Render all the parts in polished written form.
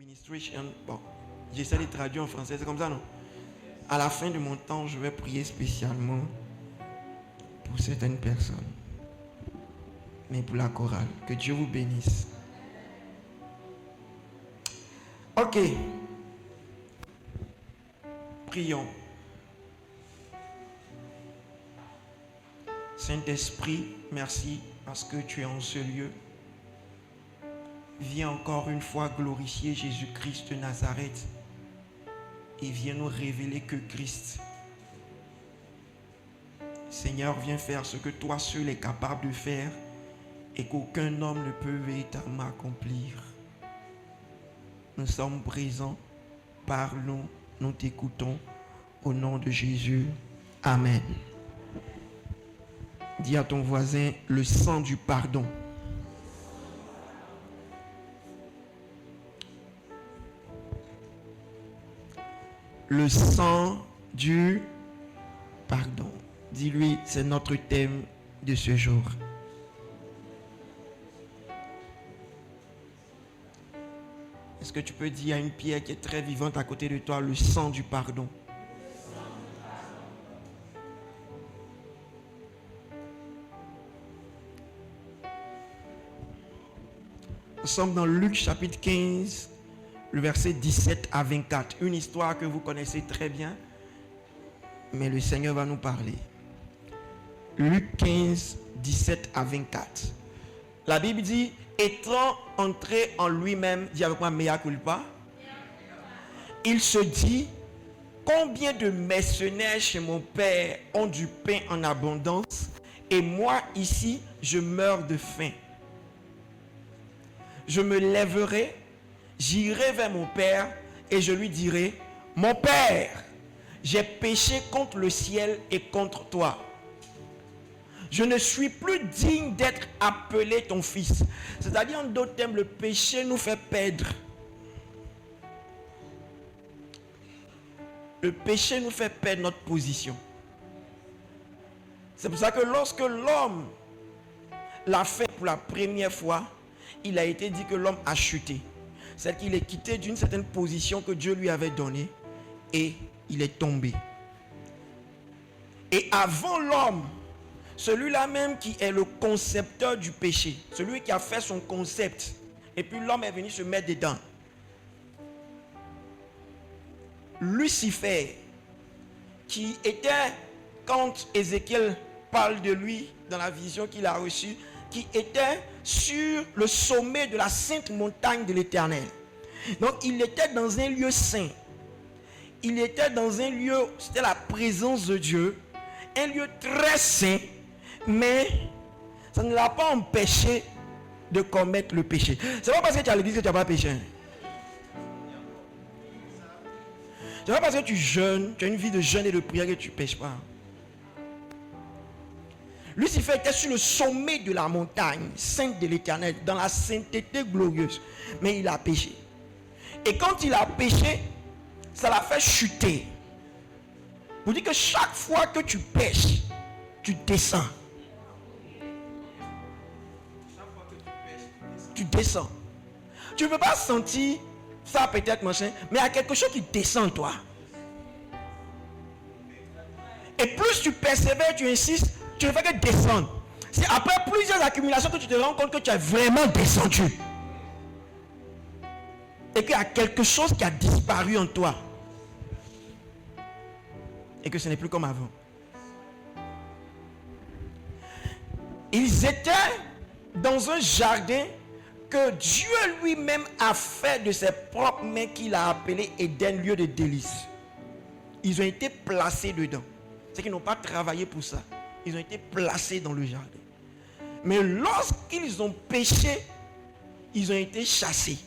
ministration. Bon, j'essaie de traduire en français, c'est comme ça, non? À la fin de mon temps, je vais prier spécialement pour certaines personnes. Mais pour la chorale, que Dieu vous bénisse. Ok. Prions. Saint-Esprit, merci parce que tu es en ce lieu. Viens encore une fois glorifier Jésus-Christ de Nazareth et viens nous révéler que Christ. Seigneur, viens faire ce que toi seul es capable de faire et qu'aucun homme ne peut véritablement accomplir. Nous sommes présents, parlons, nous t'écoutons au nom de Jésus. Amen. Dis à ton voisin, le sang du pardon. Le sang du pardon. Dis-lui, c'est notre thème de ce jour. Est-ce que tu peux dire à une pierre qui est très vivante à côté de toi, le sang du pardon? Nous sommes dans Luc chapitre 15, le verset 17 à 24. Une histoire que vous connaissez très bien, mais le Seigneur va nous parler. Luc 15, 17 à 24. La Bible dit, étant entré en lui-même, dis avec moi, mea culpa. Il se dit, combien de mercenaires chez mon père ont du pain en abondance, et moi ici, je meurs de faim. Je me lèverai, j'irai vers mon père, et je lui dirai, mon père, j'ai péché contre le ciel et contre toi. Je ne suis plus digne d'être appelé ton fils. C'est-à-dire, en d'autres termes, le péché nous fait perdre. Le péché nous fait perdre notre position. C'est pour ça que lorsque l'homme l'a fait pour la première fois, il a été dit que l'homme a chuté. C'est qu'il est quitté d'une certaine position que Dieu lui avait donnée et il est tombé. Et avant l'homme, celui-là même qui est le concepteur du péché, celui qui a fait son concept, et puis l'homme est venu se mettre dedans. Lucifer, qui était, quand Ézéchiel parle de lui dans la vision qu'il a reçue, qui était sur le sommet de la sainte montagne de l'Éternel. Donc il était dans un lieu saint. Il était dans un lieu, c'était la présence de Dieu, un lieu très saint, mais ça ne l'a pas empêché de commettre le péché. C'est pas parce que tu es à l'église que tu n'as pas péché. C'est pas parce que tu jeûnes, tu as une vie de jeûne et de prière que tu ne pêches pas. Lucifer était sur le sommet de la montagne sainte de l'Éternel, dans la sainteté glorieuse. Mais il a péché. Et quand il a péché, ça l'a fait chuter. Vous dites que chaque fois que tu pêches, tu descends. Tu descends. Tu ne peux pas sentir ça peut-être machin, mais il y a quelque chose qui descend toi. Et plus tu persévères, tu insistes, tu ne fais que descendre. C'est après plusieurs accumulations que tu te rends compte que tu as vraiment descendu. Et qu'il y a quelque chose qui a disparu en toi. Et que ce n'est plus comme avant. Ils étaient dans un jardin que Dieu lui-même a fait de ses propres mains, qu'il a appelé Éden, lieu de délices. Ils ont été placés dedans. C'est qu'ils n'ont pas travaillé pour ça. Ils ont été placés dans le jardin. Mais lorsqu'ils ont péché, ils ont été chassés.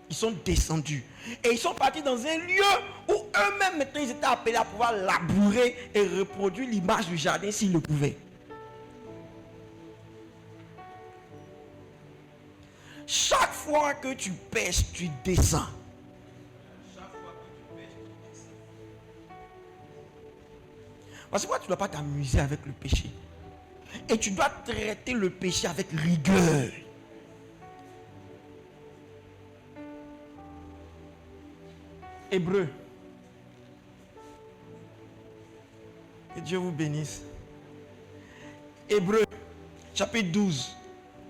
Ils sont descendus. Et ils sont partis dans un lieu où eux-mêmes, maintenant, ils étaient appelés à pouvoir labourer et reproduire l'image du jardin s'ils le pouvaient. Chaque fois que tu pêches, tu descends. Parce que toi, tu ne dois pas t'amuser avec le péché. Et tu dois traiter le péché avec rigueur. Hébreux. Que Dieu vous bénisse. Hébreux, chapitre 12.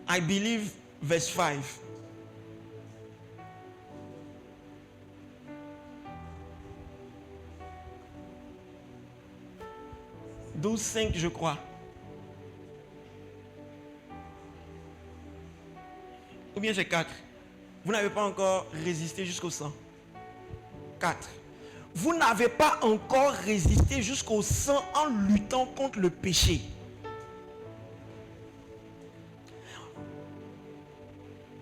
I believe, verse 5. « 12:5, je crois. Ou bien c'est 4. Vous n'avez pas encore résisté jusqu'au sang. 4. Vous n'avez pas encore résisté jusqu'au sang en luttant contre le péché.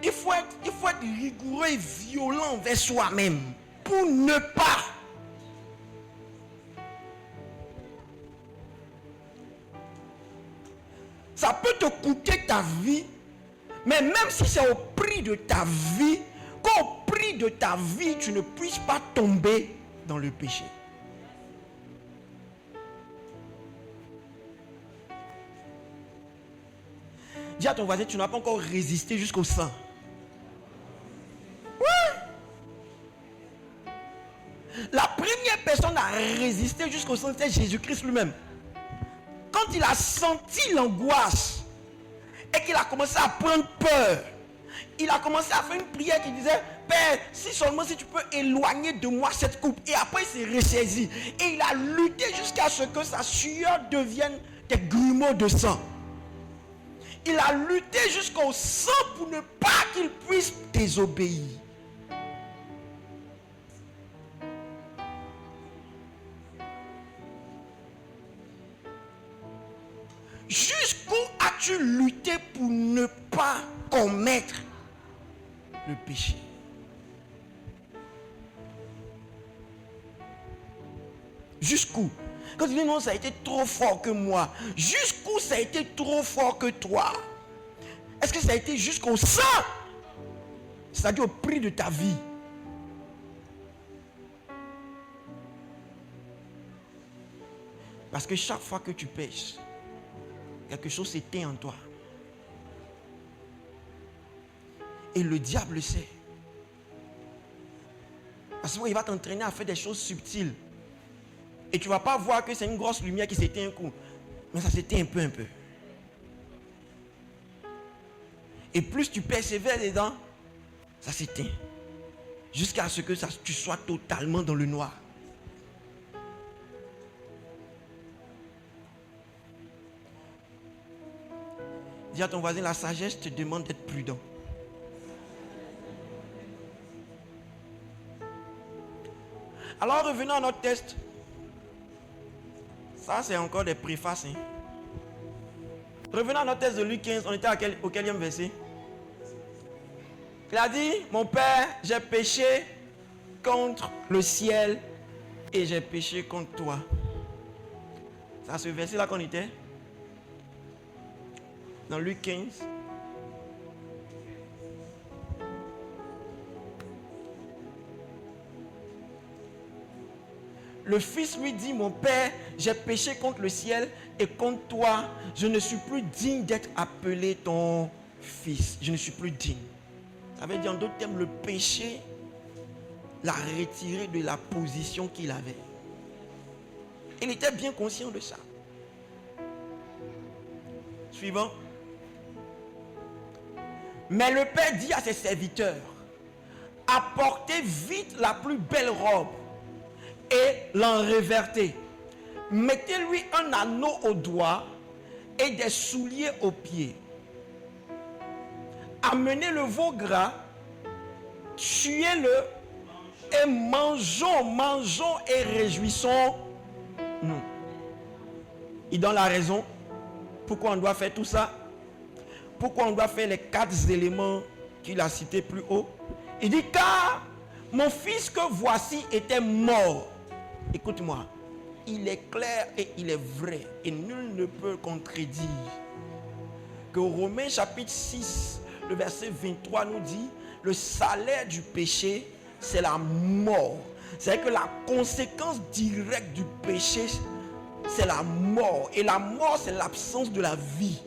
Il faut être rigoureux et violent envers soi-même pour ne pas. Ça peut te coûter ta vie, mais même si c'est au prix de ta vie, qu'au prix de ta vie, tu ne puisses pas tomber dans le péché. Dis à ton voisin, tu n'as pas encore résisté jusqu'au sang. Ouais. La première personne à résister jusqu'au sang, c'était Jésus-Christ lui-même. Quand il a senti l'angoisse et qu'il a commencé à prendre peur, il a commencé à faire une prière qui disait: Père, si seulement si tu peux éloigner de moi cette coupe. Et après il s'est ressaisi et il a lutté jusqu'à ce que sa sueur devienne des grumeaux de sang. Il a lutté jusqu'au sang pour ne pas qu'il puisse désobéir. Jusqu'où as-tu lutté pour ne pas commettre le péché? Jusqu'où? Quand tu dis non, ça a été trop fort que moi. Jusqu'où ça a été trop fort que toi? Est-ce que ça a été jusqu'au sang? C'est-à-dire au prix de ta vie. Parce que chaque fois que tu pêches, quelque chose s'éteint en toi. Et le diable sait. Parce qu'il va t'entraîner à faire des choses subtiles. Et tu ne vas pas voir que c'est une grosse lumière qui s'éteint un coup. Mais ça s'éteint un peu. Et plus tu persévères dedans, ça s'éteint. Jusqu'à ce que tu sois totalement dans le noir. Dis à ton voisin, la sagesse te demande d'être prudent. Alors revenons à notre texte. Ça c'est encore des préfaces. Revenons à notre texte de Luc 15. On était au quatrième verset. Il a dit: mon Père, j'ai péché contre le ciel et j'ai péché contre toi. C'est à ce verset là qu'on était. Dans Luc 15. Le fils lui dit: mon Père, j'ai péché contre le ciel et contre toi. Je ne suis plus digne d'être appelé ton fils. Je ne suis plus digne. Ça veut dire en d'autres termes, le péché l'a retiré de la position qu'il avait. Il était bien conscient de ça. Suivant. Mais le Père dit à ses serviteurs: apportez vite la plus belle robe et l'enrevêtez. Mettez-lui un anneau au doigt et des souliers aux pieds. Amenez le veau gras, tuez-le et mangeons et réjouissons-nous. Il donne la raison pourquoi on doit faire tout ça. Pourquoi on doit faire les 4 éléments qu'il a cités plus haut. Il dit: car mon fils que voici était mort. Écoute-moi, il est clair et il est vrai et nul ne peut contredire que Romains chapitre 6, le verset 23 nous dit: le salaire du péché, c'est la mort. C'est-à-dire que la conséquence directe du péché, c'est la mort. Et la mort, c'est l'absence de la vie.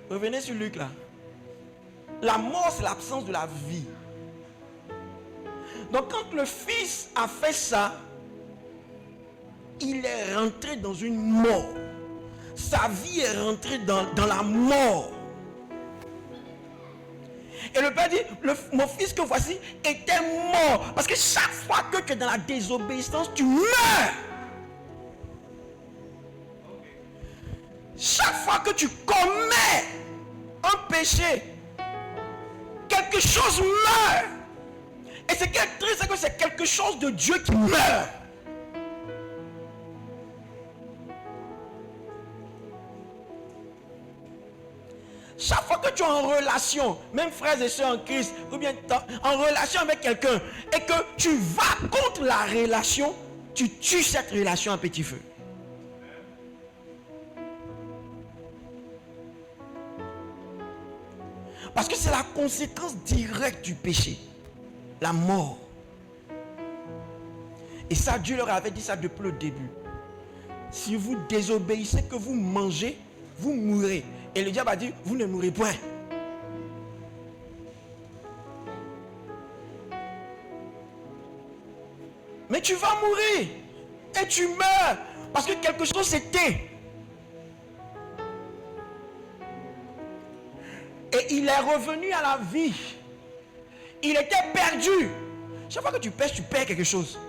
Revenez sur Luc là. La mort, c'est l'absence de la vie. Donc quand le Fils a fait ça, il est rentré dans une mort. Sa vie est rentrée dans la mort. Et le Père dit, mon fils que voici était mort. Parce que chaque fois que tu es dans la désobéissance, tu meurs. Chaque fois que tu commets un péché, quelque chose meurt. Et ce qui est triste, c'est que c'est quelque chose de Dieu qui meurt. Chaque fois que tu es en relation, même frères et sœurs en Christ, ou bien en relation avec quelqu'un, et que tu vas contre la relation, tu tues cette relation à petit feu. Parce que c'est la conséquence directe du péché. La mort. Et ça, Dieu leur avait dit ça depuis le début. Si vous désobéissez, que vous mangez, vous mourrez. Et le diable a dit, vous ne mourrez point. Mais tu vas mourir. Et tu meurs. Parce que quelque chose s'était. Et il est revenu à la vie. Il était perdu. Chaque fois que tu pêches, tu perds quelque chose.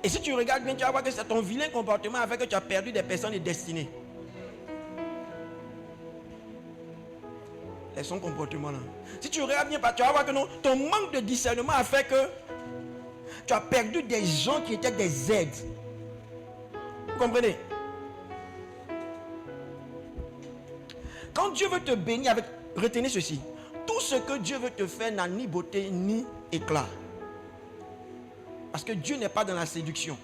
Et si tu regardes bien, tu vas voir que c'est ton vilain comportement avec que tu as perdu des personnes et destinées. Et son comportement là. Si tu regardes bien, tu vas voir que non, ton manque de discernement a fait que tu as perdu des gens qui étaient des aides. Vous comprenez? Quand Dieu veut te bénir avec, retenez ceci. Tout ce que Dieu veut te faire n'a ni beauté ni éclat. Parce que Dieu n'est pas dans la séduction.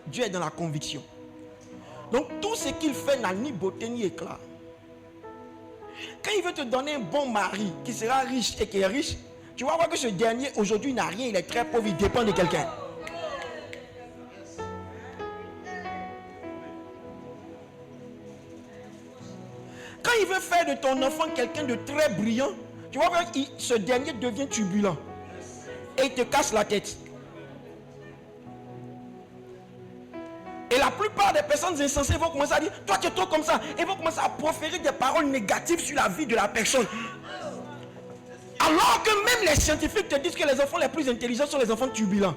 Dieu est dans la conviction. Donc tout ce qu'il fait n'a ni beauté ni éclat. Quand il veut te donner un bon mari qui sera riche et qui est riche, tu vas voir que ce dernier aujourd'hui n'a rien, il est très pauvre, il dépend de quelqu'un. Quand il veut faire de ton enfant quelqu'un de très brillant, tu vois que ce dernier devient turbulent. Et il te casse la tête. Et la plupart des personnes insensées vont commencer à dire, toi tu es trop comme ça. Et vont commencer à proférer des paroles négatives sur la vie de la personne. Alors que même les scientifiques te disent que les enfants les plus intelligents sont les enfants turbulents.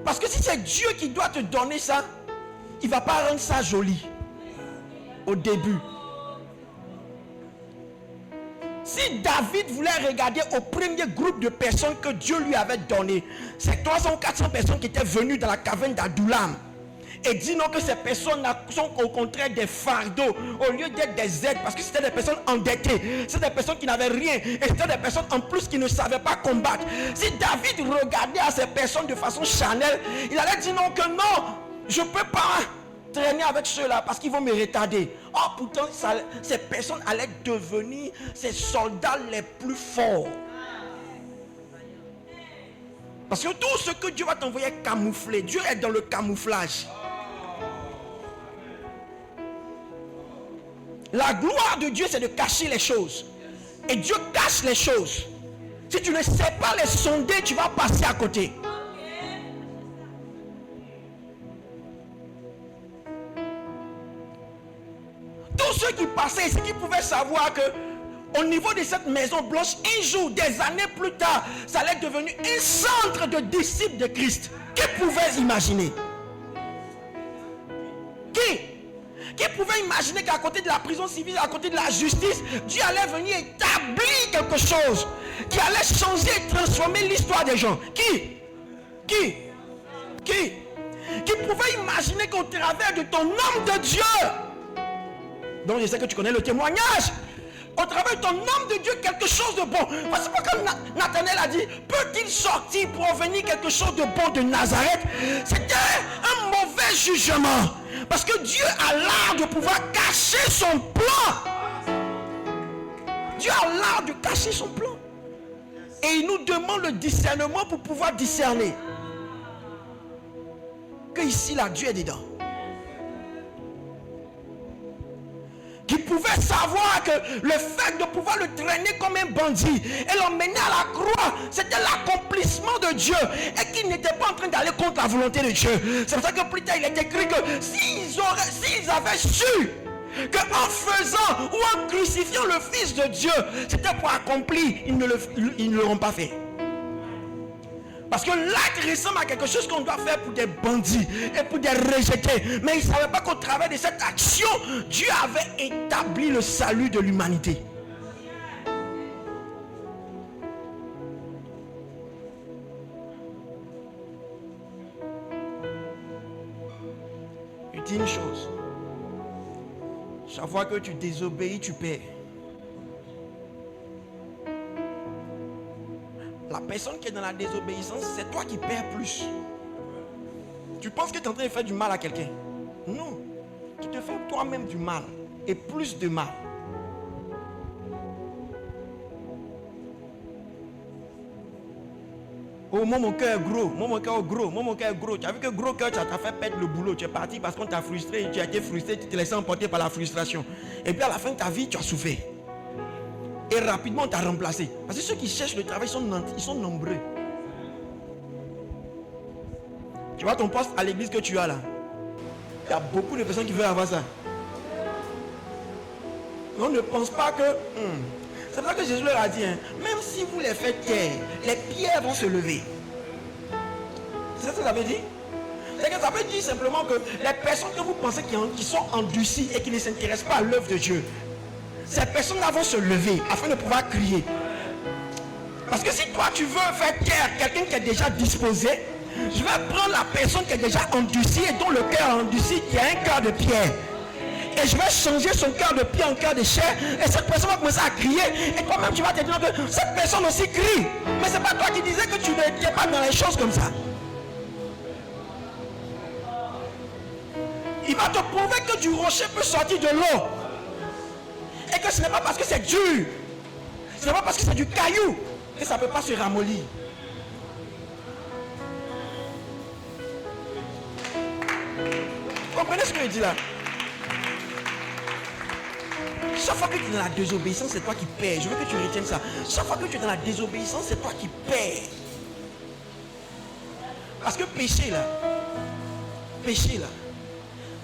Parce que si c'est Dieu qui doit te donner ça, il ne va pas rendre ça joli au début. Si David voulait regarder au premier groupe de personnes que Dieu lui avait donné, c'est 300 ou 400 personnes qui étaient venues dans la caverne d'Adullam. Et dit non que ces personnes sont au contraire des fardeaux au lieu d'être des aides, parce que c'était des personnes endettées, c'était des personnes qui n'avaient rien, et c'était des personnes en plus qui ne savaient pas combattre. Si David regardait à ces personnes de façon charnelle, il allait dire non que non, je ne peux pas traîner avec ceux-là parce qu'ils vont me retarder. Oh pourtant ces personnes allaient devenir ces soldats les plus forts. Parce que tout ce que Dieu va t'envoyer est camouflé. Dieu est dans le camouflage. La gloire de Dieu, c'est de cacher les choses. Et Dieu cache les choses. Si tu ne sais pas les sonder, tu vas passer à côté. Tous ceux qui passaient ici, qui pouvaient savoir que au niveau de cette maison blanche, un jour, des années plus tard, ça allait devenir un centre de disciples de Christ. Qui pouvait imaginer? Qui pouvait imaginer qu'à côté de la prison civile, à côté de la justice, Dieu allait venir établir quelque chose qui allait changer et transformer l'histoire des gens? Qui pouvait imaginer qu'au travers de ton homme de Dieu, donc je sais que tu connais le témoignage, au travers de ton homme de Dieu, quelque chose de bon. Parce que comme Nathanaël a dit, peut-il sortir pour venir quelque chose de bon de Nazareth? C'était un mauvais jugement. Parce que Dieu a l'art de pouvoir cacher son plan. Dieu a l'art de cacher son plan. Et il nous demande le discernement pour pouvoir discerner. que ici là Dieu est dedans. Qui pouvait savoir que le fait de pouvoir le traîner comme un bandit et l'emmener à la croix, c'était l'accomplissement de Dieu et qu'il n'était pas en train d'aller contre la volonté de Dieu. C'est pour ça que plus tard il est écrit que s'ils avaient su qu'en faisant ou en crucifiant le Fils de Dieu, c'était pour accomplir, ils ne l'auront pas fait. Parce que l'acte ressemble à quelque chose qu'on doit faire pour des bandits et pour des rejetés. Mais ils ne savaient pas qu'au travers de cette action, Dieu avait établi le salut de l'humanité. Je dis une chose. Chaque fois que tu désobéis, tu perds. La personne qui est dans la désobéissance, c'est toi qui perds plus. Tu penses que tu es en train de faire du mal à quelqu'un? Non. Tu te fais toi-même du mal. Et plus de mal. Oh, moi mon cœur est gros. Moi mon cœur est gros. Moi mon cœur est gros. Tu as vu que gros cœur, tu as fait perdre le boulot. Tu es parti parce qu'on t'a frustré. Tu as été frustré. Tu te laissé emporter par la frustration. Et puis à la fin de ta vie, tu as souffert. Et rapidement on t'a remplacé. Parce que ceux qui cherchent le travail ils sont nombreux. Tu vois ton poste à l'église que tu as là. Il y a beaucoup de personnes qui veulent avoir ça. On ne pense pas que... C'est pour ça que Jésus leur a dit, même si vous les faites taire, les pierres vont se lever. C'est ça que ça veut dire? C'est que ça veut dire simplement que les personnes que vous pensez qui sont endurcies et qui ne s'intéressent pas à l'œuvre de Dieu, ces personnes-là vont se lever afin de pouvoir crier. Parce que si toi tu veux faire taire quelqu'un qui est déjà disposé, je vais prendre la personne qui est déjà endurcie et dont le cœur est endurci, qui a un cœur de pierre. Et je vais changer son cœur de pierre en cœur de chair. Et cette personne va commencer à crier. Et toi-même tu vas te dire que cette personne aussi crie. Mais c'est pas toi qui disais que tu n'étais pas dans les choses comme ça. Il va te prouver que du rocher peut sortir de l'eau. Et que ce n'est pas parce que c'est dur, ce n'est pas parce que c'est du caillou que ça ne peut pas se ramollir. Vous comprenez ce que je dis là? Chaque fois que tu es dans la désobéissance, c'est toi qui perds. Je veux que tu retiennes ça. Chaque fois que tu es dans la désobéissance, c'est toi qui perds. Parce que péché là,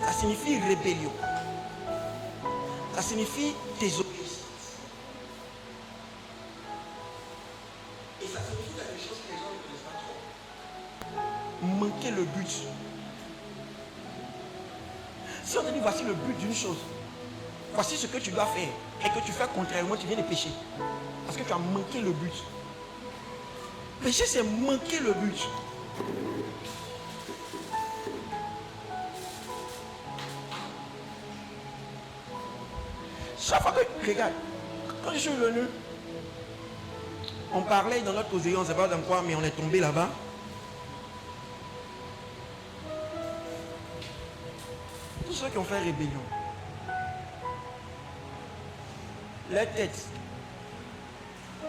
ça signifie rébellion. Ça signifie désobéissance. Et ça signifie quelque chose que les gens ne connaissent pas trop. Manquer le but. Si on te dit voici le but d'une chose, voici ce que tu dois faire, et que tu fais contrairement, tu viens de pécher. Parce que tu as manqué le but. Pécher, c'est manquer le but. Chaque fois que, regarde, quand je suis venu, on parlait dans notre causerie, on ne sait pas dans quoi, mais on est tombé là-bas. Tous ceux qui ont fait rébellion, leur tête,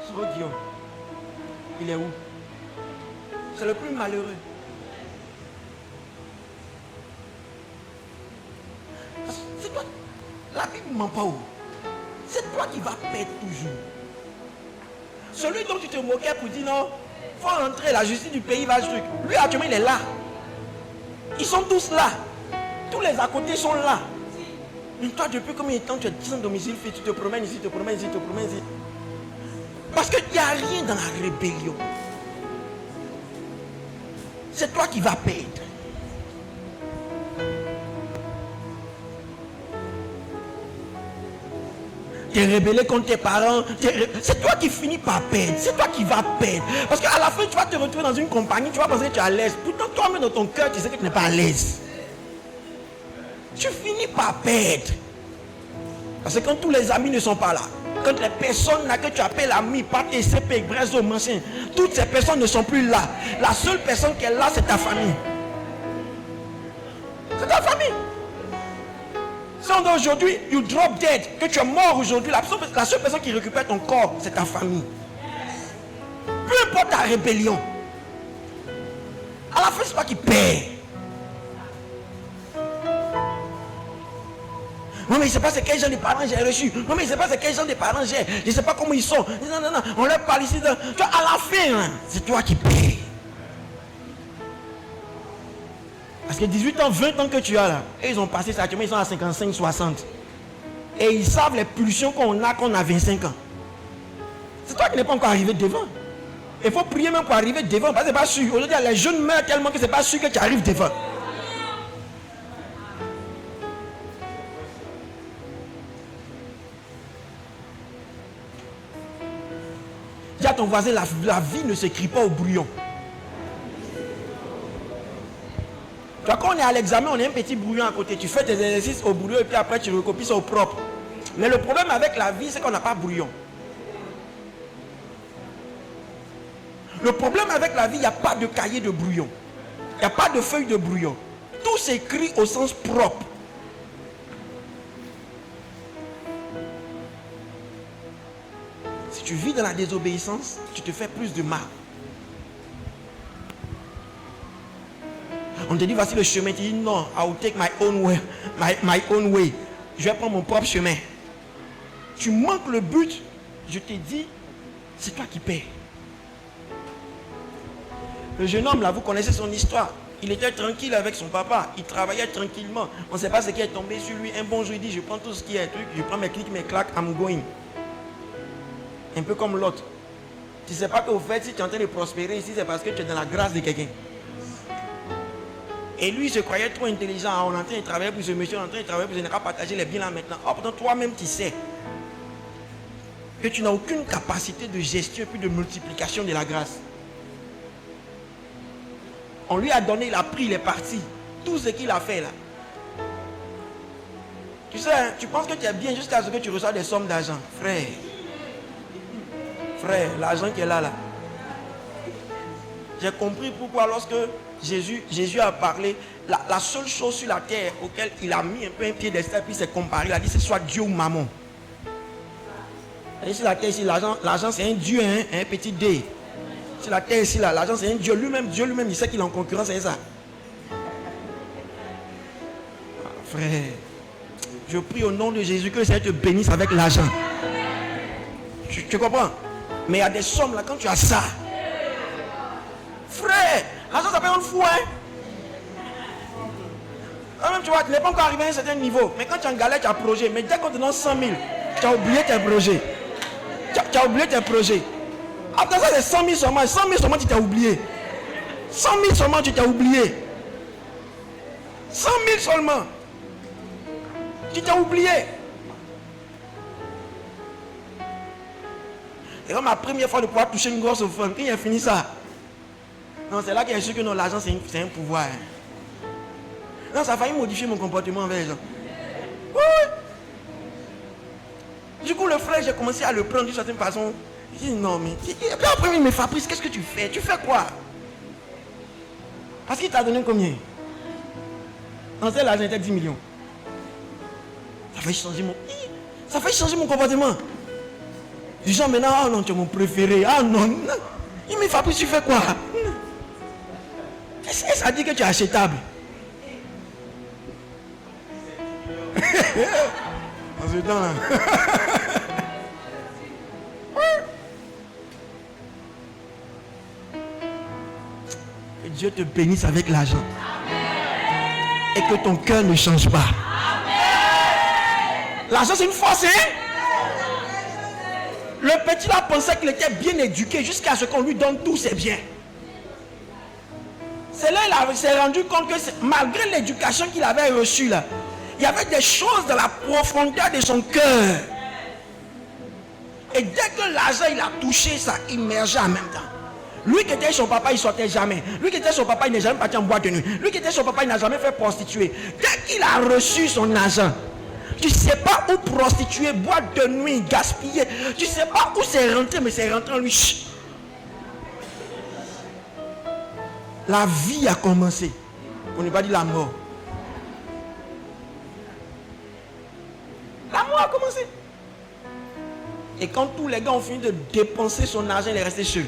sur Guillaume, il est où? C'est le plus malheureux. C'est toi, la Bible ne ment pas où? C'est toi qui vas perdre toujours. Celui dont tu te moquais pour dire non, il faut rentrer, la justice du pays va ce truc. Lui actuellement il est là. Ils sont tous là. Tous les à côté sont là. Mais toi depuis combien de temps tu es sans domicile fait, tu te promènes ici, tu te promènes ici, tu te promènes ici. Parce qu'il n'y a rien dans la rébellion. C'est toi qui vas perdre. Tu es rébellé contre tes parents. C'est toi qui finis par perdre. C'est toi qui vas perdre. Parce qu'à la fin, tu vas te retrouver dans une compagnie. Tu vas penser que tu es à l'aise. Pourtant, toi-même dans ton cœur, tu sais que tu n'es pas à l'aise. Tu finis par perdre. Parce que quand tous les amis ne sont pas là, quand les personnes là que tu appelles amis, pas tes CP, Brezo, machin, toutes ces personnes ne sont plus là. La seule personne qui est là, c'est ta famille. C'est ta famille. Si on dit aujourd'hui, you drop dead, que tu es mort aujourd'hui, la seule personne qui récupère ton corps, c'est ta famille. Peu importe ta rébellion. À la fin, c'est toi qui perds. Non, mais je ne sais pas c'est quel genre de parents j'ai reçu. Non, mais je ne sais pas c'est quel genre de parents j'ai. Je ne sais pas comment ils sont. Non, non, non. On leur parle ici. Tu vois, à la fin, hein, c'est toi qui payes. Parce que 18 ans, 20 ans que tu as là, et ils ont passé ça, ils sont à 55, 60. Et ils savent les pulsions qu'on a 25 ans. C'est toi qui n'es pas encore arrivé devant. Il faut prier même pour arriver devant. Parce que c'est pas sûr. Aujourd'hui, les jeunes meurent tellement que c'est pas sûr que tu arrives devant. Dis à ton voisin, la vie ne s'écrit pas au brouillon. Tu vois, quand on est à l'examen, on a un petit brouillon à côté. Tu fais tes exercices au brouillon et puis après tu recopies ça au propre. Mais le problème avec la vie, c'est qu'on n'a pas brouillon. Le problème avec la vie, il n'y a pas de cahier de brouillon. Il n'y a pas de feuille de brouillon. Tout s'écrit au sens propre. Si tu vis dans la désobéissance, tu te fais plus de mal. On te dit voici le chemin, tu dis non, I will take my own way, my own way. Je vais prendre mon propre chemin. Tu manques le but, je te dis, c'est toi qui paies. Le jeune homme là, vous connaissez son histoire. Il était tranquille avec son papa, il travaillait tranquillement. On ne sait pas ce qui est tombé sur lui. Un bon jour, il dit, je prends tout ce qui est truc, je prends mes clics, mes claques, I'm going. Un peu comme l'autre. Tu ne sais pas qu'au fait, si tu es en train de prospérer ici, c'est parce que tu es dans la grâce de quelqu'un. Et lui, il se croyait trop intelligent. On est en train de travailler pour ce monsieur, on est en train de travailler pour ce général, partager les biens là maintenant. Oh, pourtant, toi-même, tu sais que tu n'as aucune capacité de gestion et puis de multiplication de la grâce. On lui a donné, il a pris, il est parti. Tout ce qu'il a fait là. Tu sais, hein, tu penses que tu es bien jusqu'à ce que tu reçois des sommes d'argent. Frère. Frère, l'argent qui est là. J'ai compris pourquoi lorsque Jésus a parlé, la seule chose sur la terre auquel il a mis un peu un pied d'estal, puis s'est comparé, il a dit c'est soit Dieu ou maman. Et sur la terre ici, l'argent c'est un Dieu, hein, un petit dé. Sur la terre ici, l'argent c'est un Dieu lui-même, il sait qu'il est en concurrence avec ça. Frère, je prie au nom de Jésus que le Seigneur te bénisse avec l'argent. Tu comprends? Mais il y a des sommes là, quand tu as ça, frère, l'argent ça peut être fou, hein. Même tu vois, tu n'es pas encore arrivé à un certain niveau. Mais quand tu es en galère, tu as un projet. Mais dès qu'on te donne 100 000, tu as oublié tes projets. Tu as oublié tes projets. Après ça, c'est 100 000 seulement. 100 000 seulement, tu t'as oublié. 100 000 seulement, tu t'as oublié. 100 000 seulement. Tu t'as oublié. Et comme ma première fois de pouvoir toucher une grosse femme, quand il a fini ça. Non, c'est là qu'il a su que non, l'argent, c'est un pouvoir. Hein. Non, ça a failli modifier mon comportement envers les gens. Oui. Du coup, le frère, j'ai commencé à le prendre d'une certaine façon. Il dit non, mais. Et puis après, il me dit, Fabrice, qu'est-ce que tu fais? Tu fais quoi? Parce qu'il t'a donné combien? Non, c'est l'argent était 10 millions. Ça fait changer mon comportement. Les gens maintenant, ah non, tu es mon préféré. Ah non, non. Il me dit, Fabrice, tu fais quoi? Est-ce que ça dit que tu es achetable? En ce temps là. Que Dieu te bénisse avec l'argent. Et que ton cœur ne change pas. L'argent c'est une force, hein? Le petit là pensait qu'il était bien éduqué jusqu'à ce qu'on lui donne tous ses biens. C'est là qu'il s'est rendu compte que malgré l'éducation qu'il avait reçue là, il y avait des choses dans la profondeur de son cœur. Et dès que l'argent il a touché, ça immergeait en même temps. Lui qui était son papa, il ne sortait jamais. Lui qui était son papa, il n'est jamais parti en boîte de nuit. Lui qui était son papa, il n'a jamais fait prostituer. Dès qu'il a reçu son argent, tu ne sais pas où prostituer, boîte de nuit, gaspiller. Tu ne sais pas où c'est rentré, mais c'est rentré en lui. Chut. La vie a commencé. On ne va pas dire la mort. La mort a commencé. Et quand tous les gars ont fini de dépenser son argent, il est resté seul.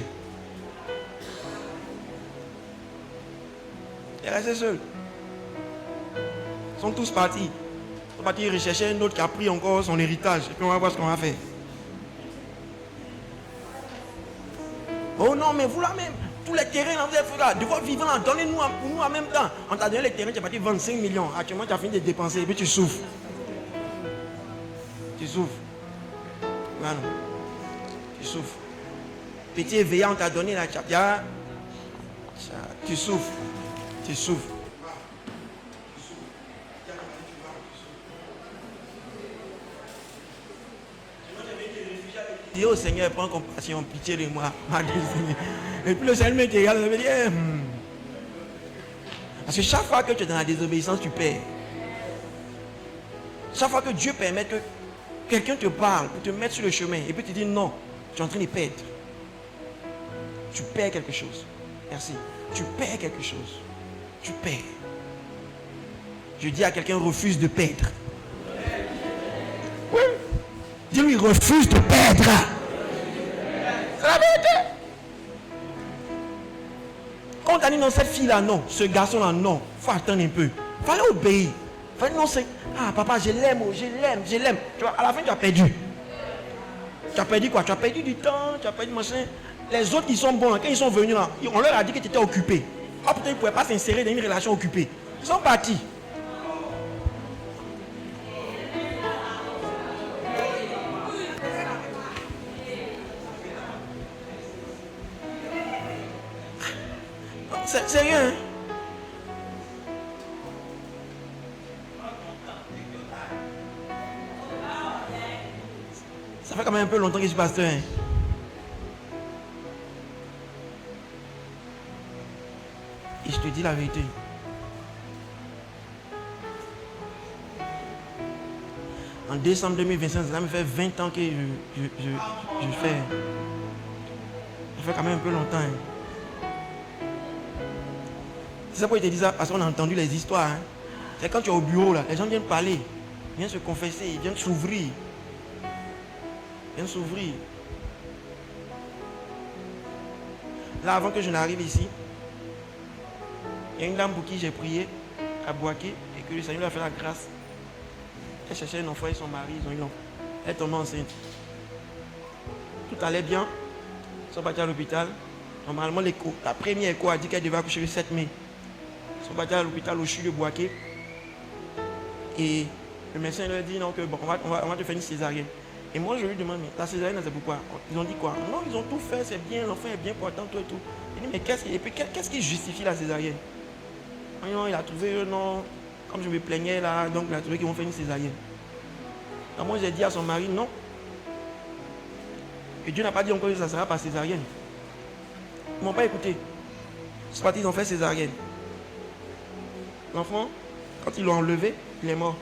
Il est resté seul. Ils sont tous partis. On va partir rechercher un autre qui a pris encore son héritage. Et puis on va voir ce qu'on va faire. Oh non, mais vous là même, tous les terrains là, vous avez fait là, de votre vivant là, donnez-nous pour nous en même temps. On t'a donné les terrains, tu as parti 25 millions. Actuellement, tu as fini de dépenser et puis tu souffres. Tu souffres. Voilà. Tu souffres. Petit éveillant, on t'a donné la tchapia. Tu souffres. Tu souffres. Dis au Seigneur, prends compassion, pitié de moi. Et puis le Seigneur me regarde et me dit, parce que chaque fois que tu es dans la désobéissance, tu perds. Chaque fois que Dieu permet que quelqu'un te parle, pour te mettre sur le chemin, et puis tu dis non, tu es en train de perdre. Tu perds quelque chose. Merci. Tu perds quelque chose. Tu perds. Je dis à quelqu'un, refuse de perdre. Oui. Dis-lui, refuse de perdre. C'est la vérité. Quand on t'a dit non, cette fille-là, non. Ce garçon-là, non. Il faut attendre un peu. Il fallait obéir. Il fallait non, c'est... Ah, papa, je l'aime, je l'aime. Tu vois, à la fin, tu as perdu. Tu as perdu quoi? Tu as perdu du temps, tu as perdu machin. Les autres qui sont bons, quand ils sont venus là, on leur a dit que tu étais occupé. Ah, peut-être qu'ils ne pouvaient pas s'insérer dans une relation occupée. Ils sont partis. C'est rien. Hein? Ça fait quand même un peu longtemps que je suis pasteur. Hein? Et je te dis la vérité. En décembre 2025, ça me fait 20 ans que je fais. Ça fait quand même un peu longtemps. Hein? C'est ça pourquoi je te dis ça, parce qu'on a entendu les histoires. Hein? C'est quand tu es au bureau, là, les gens viennent parler, viennent se confesser, viennent s'ouvrir. Viennent s'ouvrir. Là, avant que je n'arrive ici, il y a une dame pour qui j'ai prié à Boaké et que le Seigneur lui a fait la grâce. Elle cherchait un enfant et son mari, ils ont eu l'enfant. Elle est tombée enceinte. Tout allait bien. Ils sont partis à l'hôpital. Normalement, la première écho a dit qu'elle devait accoucher le 7 mai. Ils sont partis à l'hôpital au CHU de Boaké. Et le médecin leur a dit non, que bon, on va te faire une césarienne. Et moi, je lui demande, mais la césarienne, c'est pourquoi? Ils ont dit quoi? Non, ils ont tout fait, c'est bien, l'enfant est bien portant, tout et tout. Il dit, mais qu'est-ce qui justifie la césarienne? Non, il a trouvé, non, comme je me plaignais là, donc il a trouvé qu'ils vont faire une césarienne. Alors moi, j'ai dit à son mari, non. Et Dieu n'a pas dit encore que ça sera par césarienne. Ils ne m'ont pas écouté. Ils sont partis, ils ont fait césarienne. L'enfant, quand ils l'ont enlevé, il est mort.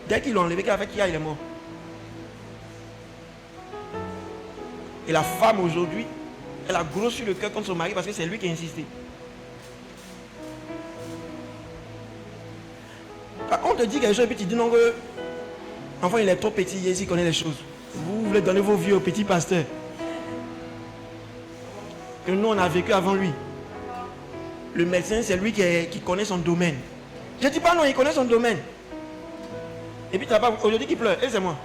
Dès qu'ils l'ont enlevé, qu'il a fait qu'il est mort. Et la femme aujourd'hui, elle a grossi le cœur contre son mari parce que c'est lui qui a insisté. On te dit quelque chose et puis tu dis non que l'enfant il est trop petit, il connaît les choses. Vous voulez donner vos vies au petit pasteur. Que nous on a vécu avant lui. Le médecin c'est lui qui connaît son domaine. Je ne dis pas non, il connaît son domaine. Et puis tu n'as pas aujourd'hui qui pleure, et c'est moi.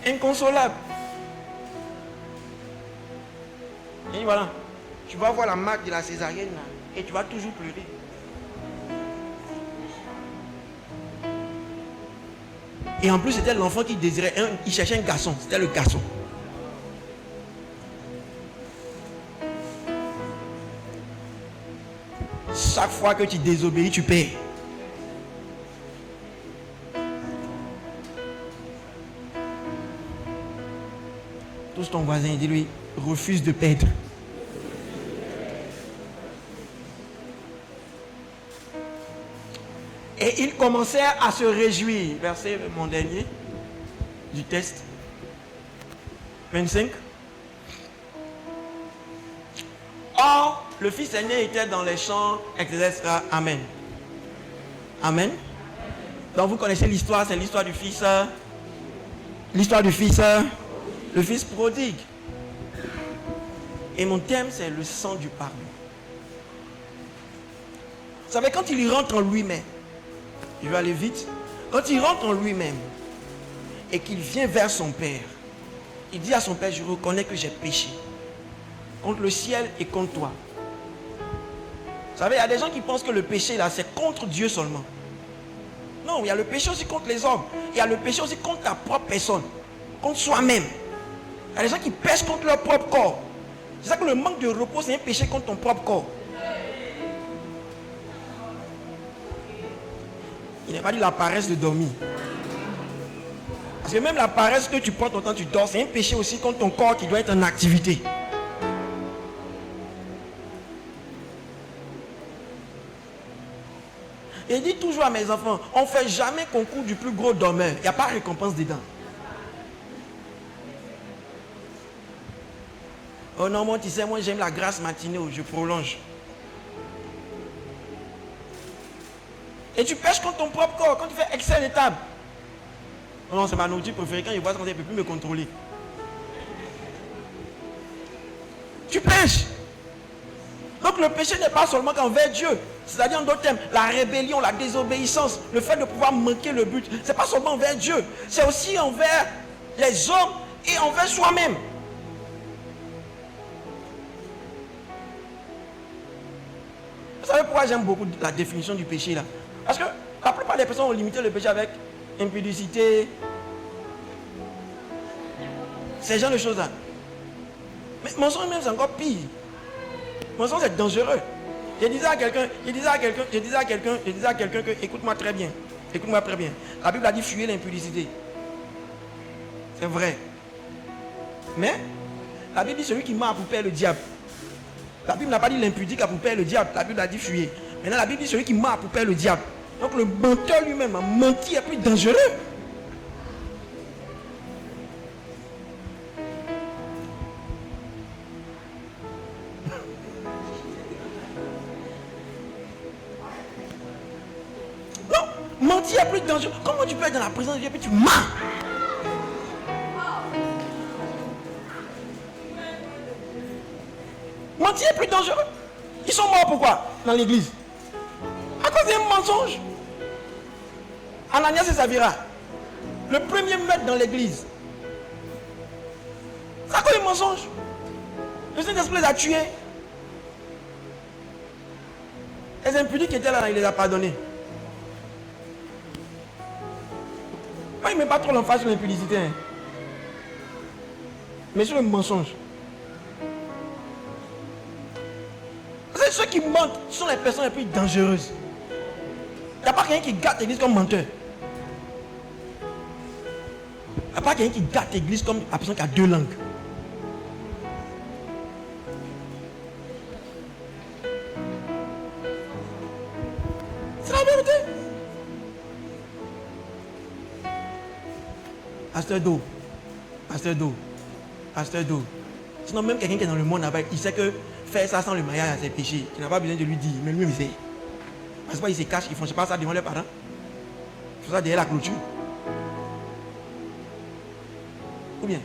Inconsolable. Et voilà. Tu vas voir la marque de la césarienne là, et tu vas toujours pleurer. Et en plus, c'était l'enfant qui désirait, il cherchait un garçon. C'était le garçon. Chaque fois que tu désobéis, tu perds. Touche ton voisin et dis-lui, refuse de perdre. Et il commençait à se réjouir. Verset, mon dernier, du test. 25. Or, le fils aîné était dans les champs, etc. Amen. Amen. Donc vous connaissez l'histoire, c'est l'histoire du fils. L'histoire du fils. Le fils prodigue. Et mon thème, c'est le sang du pardon. savez, quand il rentre en lui-même, il va aller vite. Quand il rentre en lui-même et qu'il vient vers son Père, il dit à son Père, je reconnais que j'ai péché contre le ciel et contre toi. Vous savez, il y a des gens qui pensent que le péché là, c'est contre Dieu seulement. Non, il y a le péché aussi contre les hommes. Il y a le péché aussi contre ta propre personne, contre soi-même. Il y a des gens qui pêchent contre leur propre corps. C'est ça que le manque de repos, c'est un péché contre ton propre corps. Il n'est pas dit la paresse de dormir. Parce que même la paresse que tu prends ton temps, tu dors, c'est un péché aussi contre ton corps qui doit être en activité. Et dit toujours à mes enfants, on ne fait jamais concours du plus gros dormeur. Il n'y a pas de récompense dedans. Oh non, moi, tu sais, moi j'aime la grâce matinée où je prolonge. Et tu pêches contre ton propre corps, quand tu fais excès de table. Oh non, c'est ma nourriture préférée, quand je vois ça, je ne peux plus me contrôler. Tu pêches. Donc le péché n'est pas seulement qu'envers Dieu. C'est-à-dire en d'autres termes, la rébellion, la désobéissance, le fait de pouvoir manquer le but, ce n'est pas seulement envers Dieu, c'est aussi envers les hommes et envers soi-même. Vous savez pourquoi j'aime beaucoup la définition du péché là? Parce que la plupart des personnes ont limité le péché avec impudicité, ces genres de choses là. Mais mensonge même c'est encore pire. Mensonge c'est dangereux. Je disais à quelqu'un que, écoute-moi très bien. La Bible a dit fuyez l'impudicité. C'est vrai. Mais, la Bible dit celui qui ment a pour père le diable. La Bible n'a pas dit l'impudique a pour père le diable. La Bible a dit fuyez. Maintenant, la Bible dit celui qui ment a pour père le diable. Donc le menteur lui-même, mentir est plus dangereux. Mentir est plus dangereux. Comment tu peux être dans la présence de Dieu et puis tu mens? Mentir est plus dangereux. Ils sont morts pourquoi? Dans l'église. À cause d'un mensonge. Ananias et Saphira, le premier maître dans l'église. C'est à cause d'un mensonge. Le Saint-Esprit les a tués. Les impudiques qui étaient là, il les a pardonnés. Moi, il ne met pas trop l'emphase sur l'impudicité. Hein. Mais sur le mensonge. C'est ceux qui mentent sont les personnes les plus dangereuses. Il n'y a pas quelqu'un qui gâte l'église comme menteur. Il n'y a pas quelqu'un qui gâte l'église comme la personne qui a deux langues. C'est la vérité. Pasteur d'eau. Sinon même quelqu'un qui est dans le monde là-bas, il sait que faire ça sans le mariage c'est péché. Il n'a pas besoin de lui dire, mais lui il sait. Parce qu'il se cache, ils ne font pas ça devant leurs parents. Ils font ça derrière la clôture. Ou bien,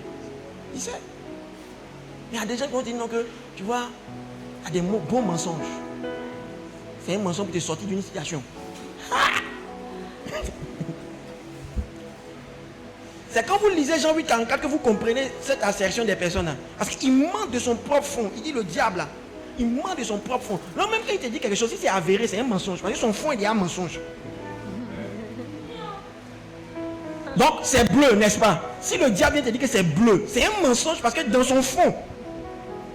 il sait. Mais il y a des gens qui vont dire non que, tu vois, il y a des bons mensonges. C'est un mensonge pour te sortir d'une situation. C'est quand vous lisez Jean 8:44 que vous comprenez cette assertion des personnes. Là. Parce qu'il ment de son propre fond. Il dit le diable là. Il ment de son propre fond. Non, même quand il te dit quelque chose, si c'est avéré, c'est un mensonge. Parce que son fond, il est un mensonge. Donc, c'est bleu, n'est-ce pas? Si le diable vient te dire que c'est bleu, c'est un mensonge parce que dans son fond,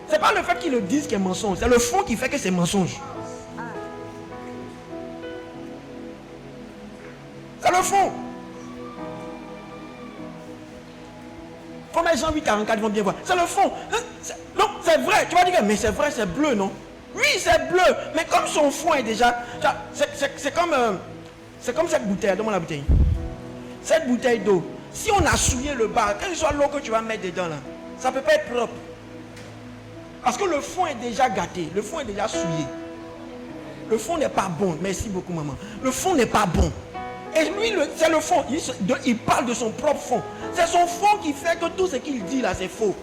c'est pas le fait qu'il le dise qui est mensonge, c'est le fond qui fait que c'est mensonge. C'est le fond. Comme les gens 8:44 vont bien voir. C'est le fond. Non, c'est vrai. Tu vas dire, mais c'est vrai, c'est bleu, non? Oui, c'est bleu. Mais comme son fond est déjà... C'est comme cette bouteille. Donne-moi la bouteille. Cette bouteille d'eau. Si on a souillé le bas, quelle soit l'eau que tu vas mettre dedans, là, ça ne peut pas être propre. Parce que le fond est déjà gâté. Le fond est déjà souillé. Le fond n'est pas bon. Merci beaucoup, maman. Le fond n'est pas bon. Et lui, c'est le fond. Il parle de son propre fond. C'est son fond qui fait que tout ce qu'il dit là, c'est faux.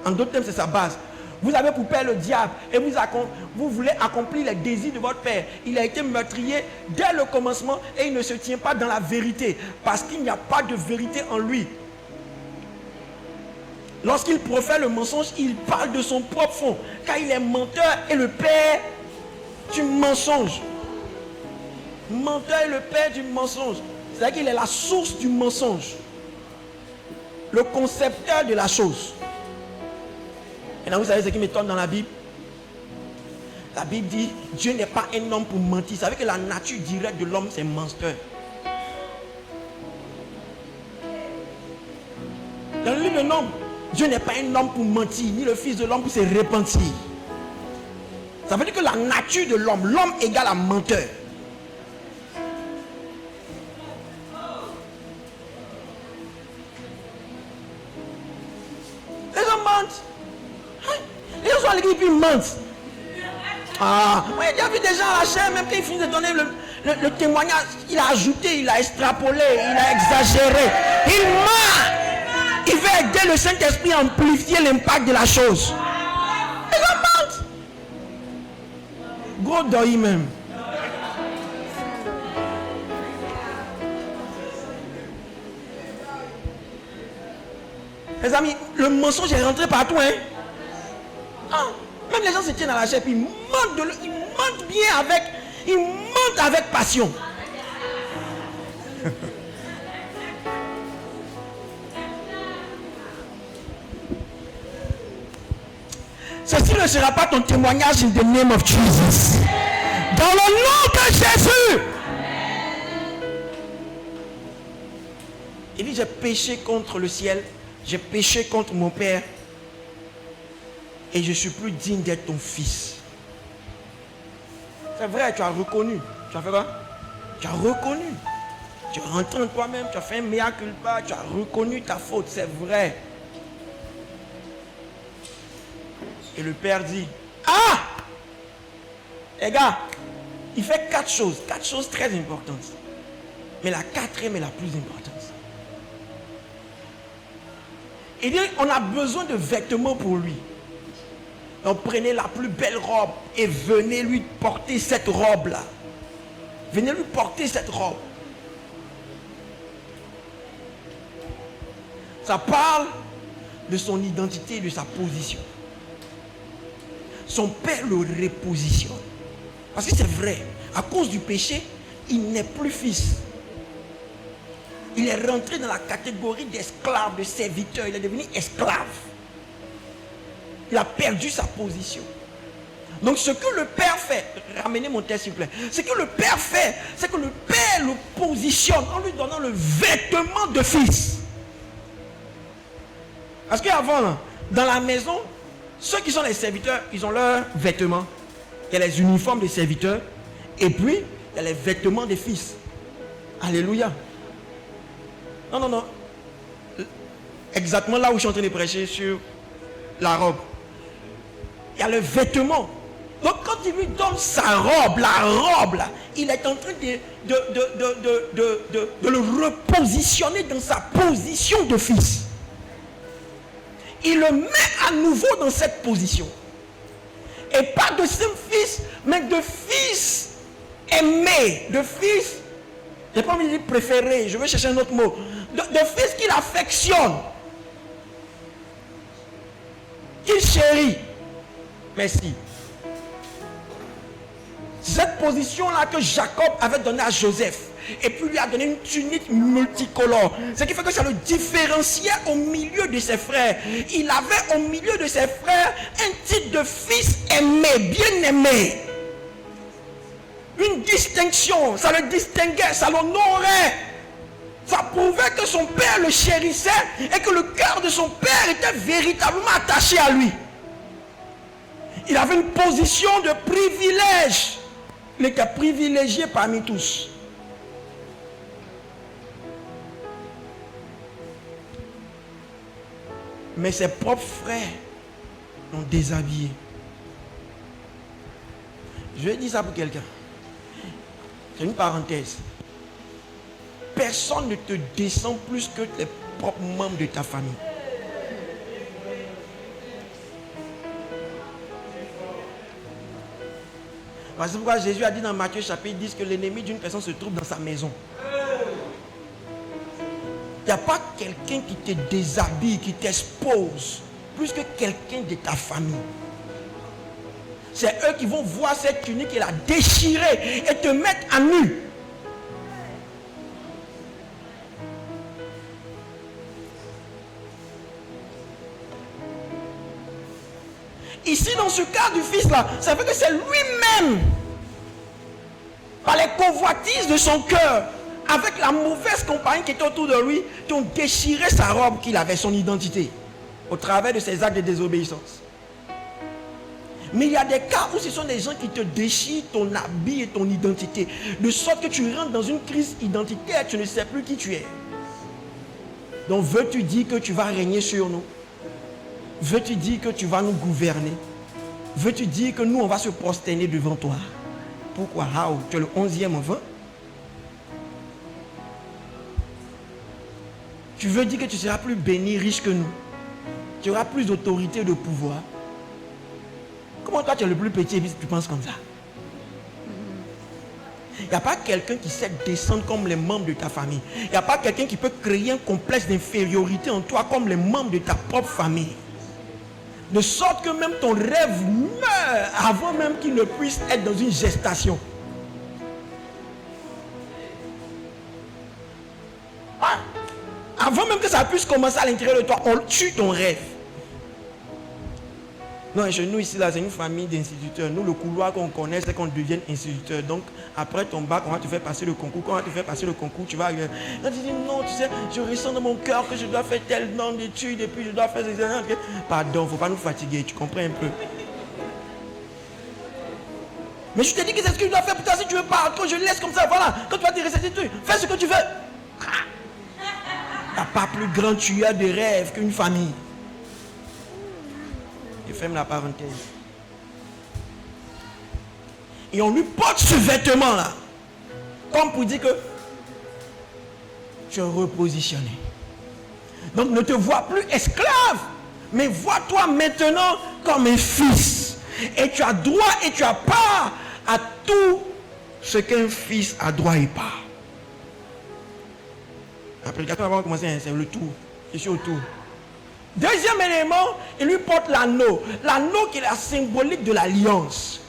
En d'autres termes, c'est sa base. Vous avez pour père le diable et vous voulez accomplir les désirs de votre père. Il a été meurtrier dès le commencement et il ne se tient pas dans la vérité parce qu'il n'y a pas de vérité en lui. Lorsqu'il profère le mensonge, il parle de son propre fond car il est menteur et le père du mensonge. Menteur et le père du mensonge. C'est-à-dire qu'il est la source du mensonge. Le concepteur de la chose. Maintenant, vous savez ce qui m'étonne dans la Bible? La Bible dit, Dieu n'est pas un homme pour mentir. Vous savez que la nature directe de l'homme, c'est menteur. Dans le livre de Nombres, Dieu n'est pas un homme pour mentir, ni le fils de l'homme pour se repentir. Ça veut dire que la nature de l'homme, l'homme égale à menteur. Les hommes mentent. Les gens sont à l'église et puis ils mentent. Ah, oui, il y a vu des gens à la chaîne, même quand ils finissent de donner le témoignage, il a ajouté, il a extrapolé, il a exagéré. Il ment. Il veut aider le Saint-Esprit à amplifier l'impact de la chose. Les gens mentent. Gros deuil même. Les amis, le mensonge est rentré partout, hein. Ah, même les gens se tiennent à la chair, puis ils mentent bien ils mentent avec passion. Ceci ne sera pas ton témoignage in the name of Jesus. Dans le nom de Jésus. Il dit, j'ai péché contre le ciel, j'ai péché contre mon Père, et je ne suis plus digne d'être ton fils. C'est vrai, tu as reconnu. Tu as fait quoi? Tu as reconnu. Tu es rentré en toi-même, tu as fait un mea culpa, tu as reconnu ta faute, c'est vrai. Et le Père dit, ah! Les gars, il fait 4 choses très importantes. Mais la 4e est la plus importante. Il dit, on a besoin de vêtements pour lui. Donc prenez la plus belle robe et venez lui porter cette robe-là. Venez lui porter cette robe. Ça parle de son identité et de sa position. Son père le repositionne. Parce que c'est vrai, à cause du péché, il n'est plus fils. Il est rentré dans la catégorie d'esclave, de serviteur. Il est devenu esclave. Il a perdu sa position. Donc ce que le Père fait, ramenez mon texte s'il vous plaît. Ce que le Père fait, c'est que le Père le positionne en lui donnant le vêtement de fils. Parce qu'avant, dans la maison, ceux qui sont les serviteurs, ils ont leurs vêtements. Il y a les uniformes des serviteurs. Et puis, il y a les vêtements des fils. Alléluia. Non. Exactement là où je suis en train de prêcher sur la robe. Il y a le vêtement. Donc quand il lui donne sa robe, la robe là, il est en train de le repositionner dans sa position de fils. Il le met à nouveau dans cette position. Et pas de simple fils, mais de fils aimé, de fils, je n'ai pas envie de dire préféré, je vais chercher un autre mot, de fils qu'il affectionne, qu'il chérit. Merci. C'est cette position-là que Jacob avait donnée à Joseph. Et puis lui a donné une tunique multicolore. Ce qui fait que ça le différenciait au milieu de ses frères. Il avait au milieu de ses frères un titre de fils aimé, bien aimé. Une distinction. Ça le distinguait, ça l'honorait. Ça prouvait que son père le chérissait et que le cœur de son père était véritablement attaché à lui. Il avait une position de privilège. Il était privilégié parmi tous. Mais ses propres frères l'ont déshabillé. Je vais dire ça pour quelqu'un. C'est une parenthèse. Personne ne te descend plus que les propres membres de ta famille. C'est pourquoi Jésus a dit dans Matthieu chapitre 10 que l'ennemi d'une personne se trouve dans sa maison. Il n'y a pas quelqu'un qui te déshabille, qui t'expose, plus que quelqu'un de ta famille. C'est eux qui vont voir cette tunique et la déchirer et te mettre à nu. Ici, dans ce cas du fils là, ça veut que c'est lui-même, par les convoitises de son cœur, avec la mauvaise compagnie qui était autour de lui, qui ont déchiré sa robe qu'il avait, son identité, au travers de ses actes de désobéissance. Mais il y a des cas où ce sont des gens qui te déchirent ton habit et ton identité, de sorte que tu rentres dans une crise identitaire, tu ne sais plus qui tu es. Donc veux-tu dire que tu vas régner sur nous? Veux-tu dire que tu vas nous gouverner? Veux-tu dire que nous, on va se prosterner devant toi? Pourquoi? Tu es le 11e enfant? Tu veux dire que tu seras plus béni, riche que nous? Tu auras plus d'autorité et de pouvoir? Comment toi, tu es le plus petit et puis tu penses comme ça? Il n'y a pas quelqu'un qui sait descendre comme les membres de ta famille. Il n'y a pas quelqu'un qui peut créer un complexe d'infériorité en toi comme les membres de ta propre famille. De sorte que même ton rêve meurt avant même qu'il ne puisse être dans une gestation. Avant même que ça puisse commencer à l'intérieur de toi, on tue ton rêve. Non, chez nous ici, là, c'est une famille d'instituteurs. Nous, le couloir qu'on connaît, c'est qu'on devienne instituteur. Donc, après ton bac, on va te faire passer le concours. Quand on va te faire passer le concours, tu vas arriver. Quand tu dis, non, tu sais, je ressens dans mon cœur que je dois faire tel nombre d'études et puis je dois faire... Pardon, il ne faut pas nous fatiguer, tu comprends un peu. Mais je te dis que c'est ce que je dois faire pour toi. Si tu veux pas, quand je laisse comme ça, voilà. Quand tu vas te réciter, fais ce que tu veux. Il n'y a pas plus grand tueur de rêve qu'une famille. Je ferme la parenthèse. Et on lui porte ce vêtement là, comme pour dire que tu es repositionné. Donc ne te vois plus esclave, mais vois-toi maintenant comme un fils. Et tu as droit et tu as part à tout ce qu'un fils a droit et part. La prédication va commencer, c'est le tour. Je suis au tour. Deuxième élément, il lui porte l'anneau. L'anneau qui est la symbolique de l'alliance,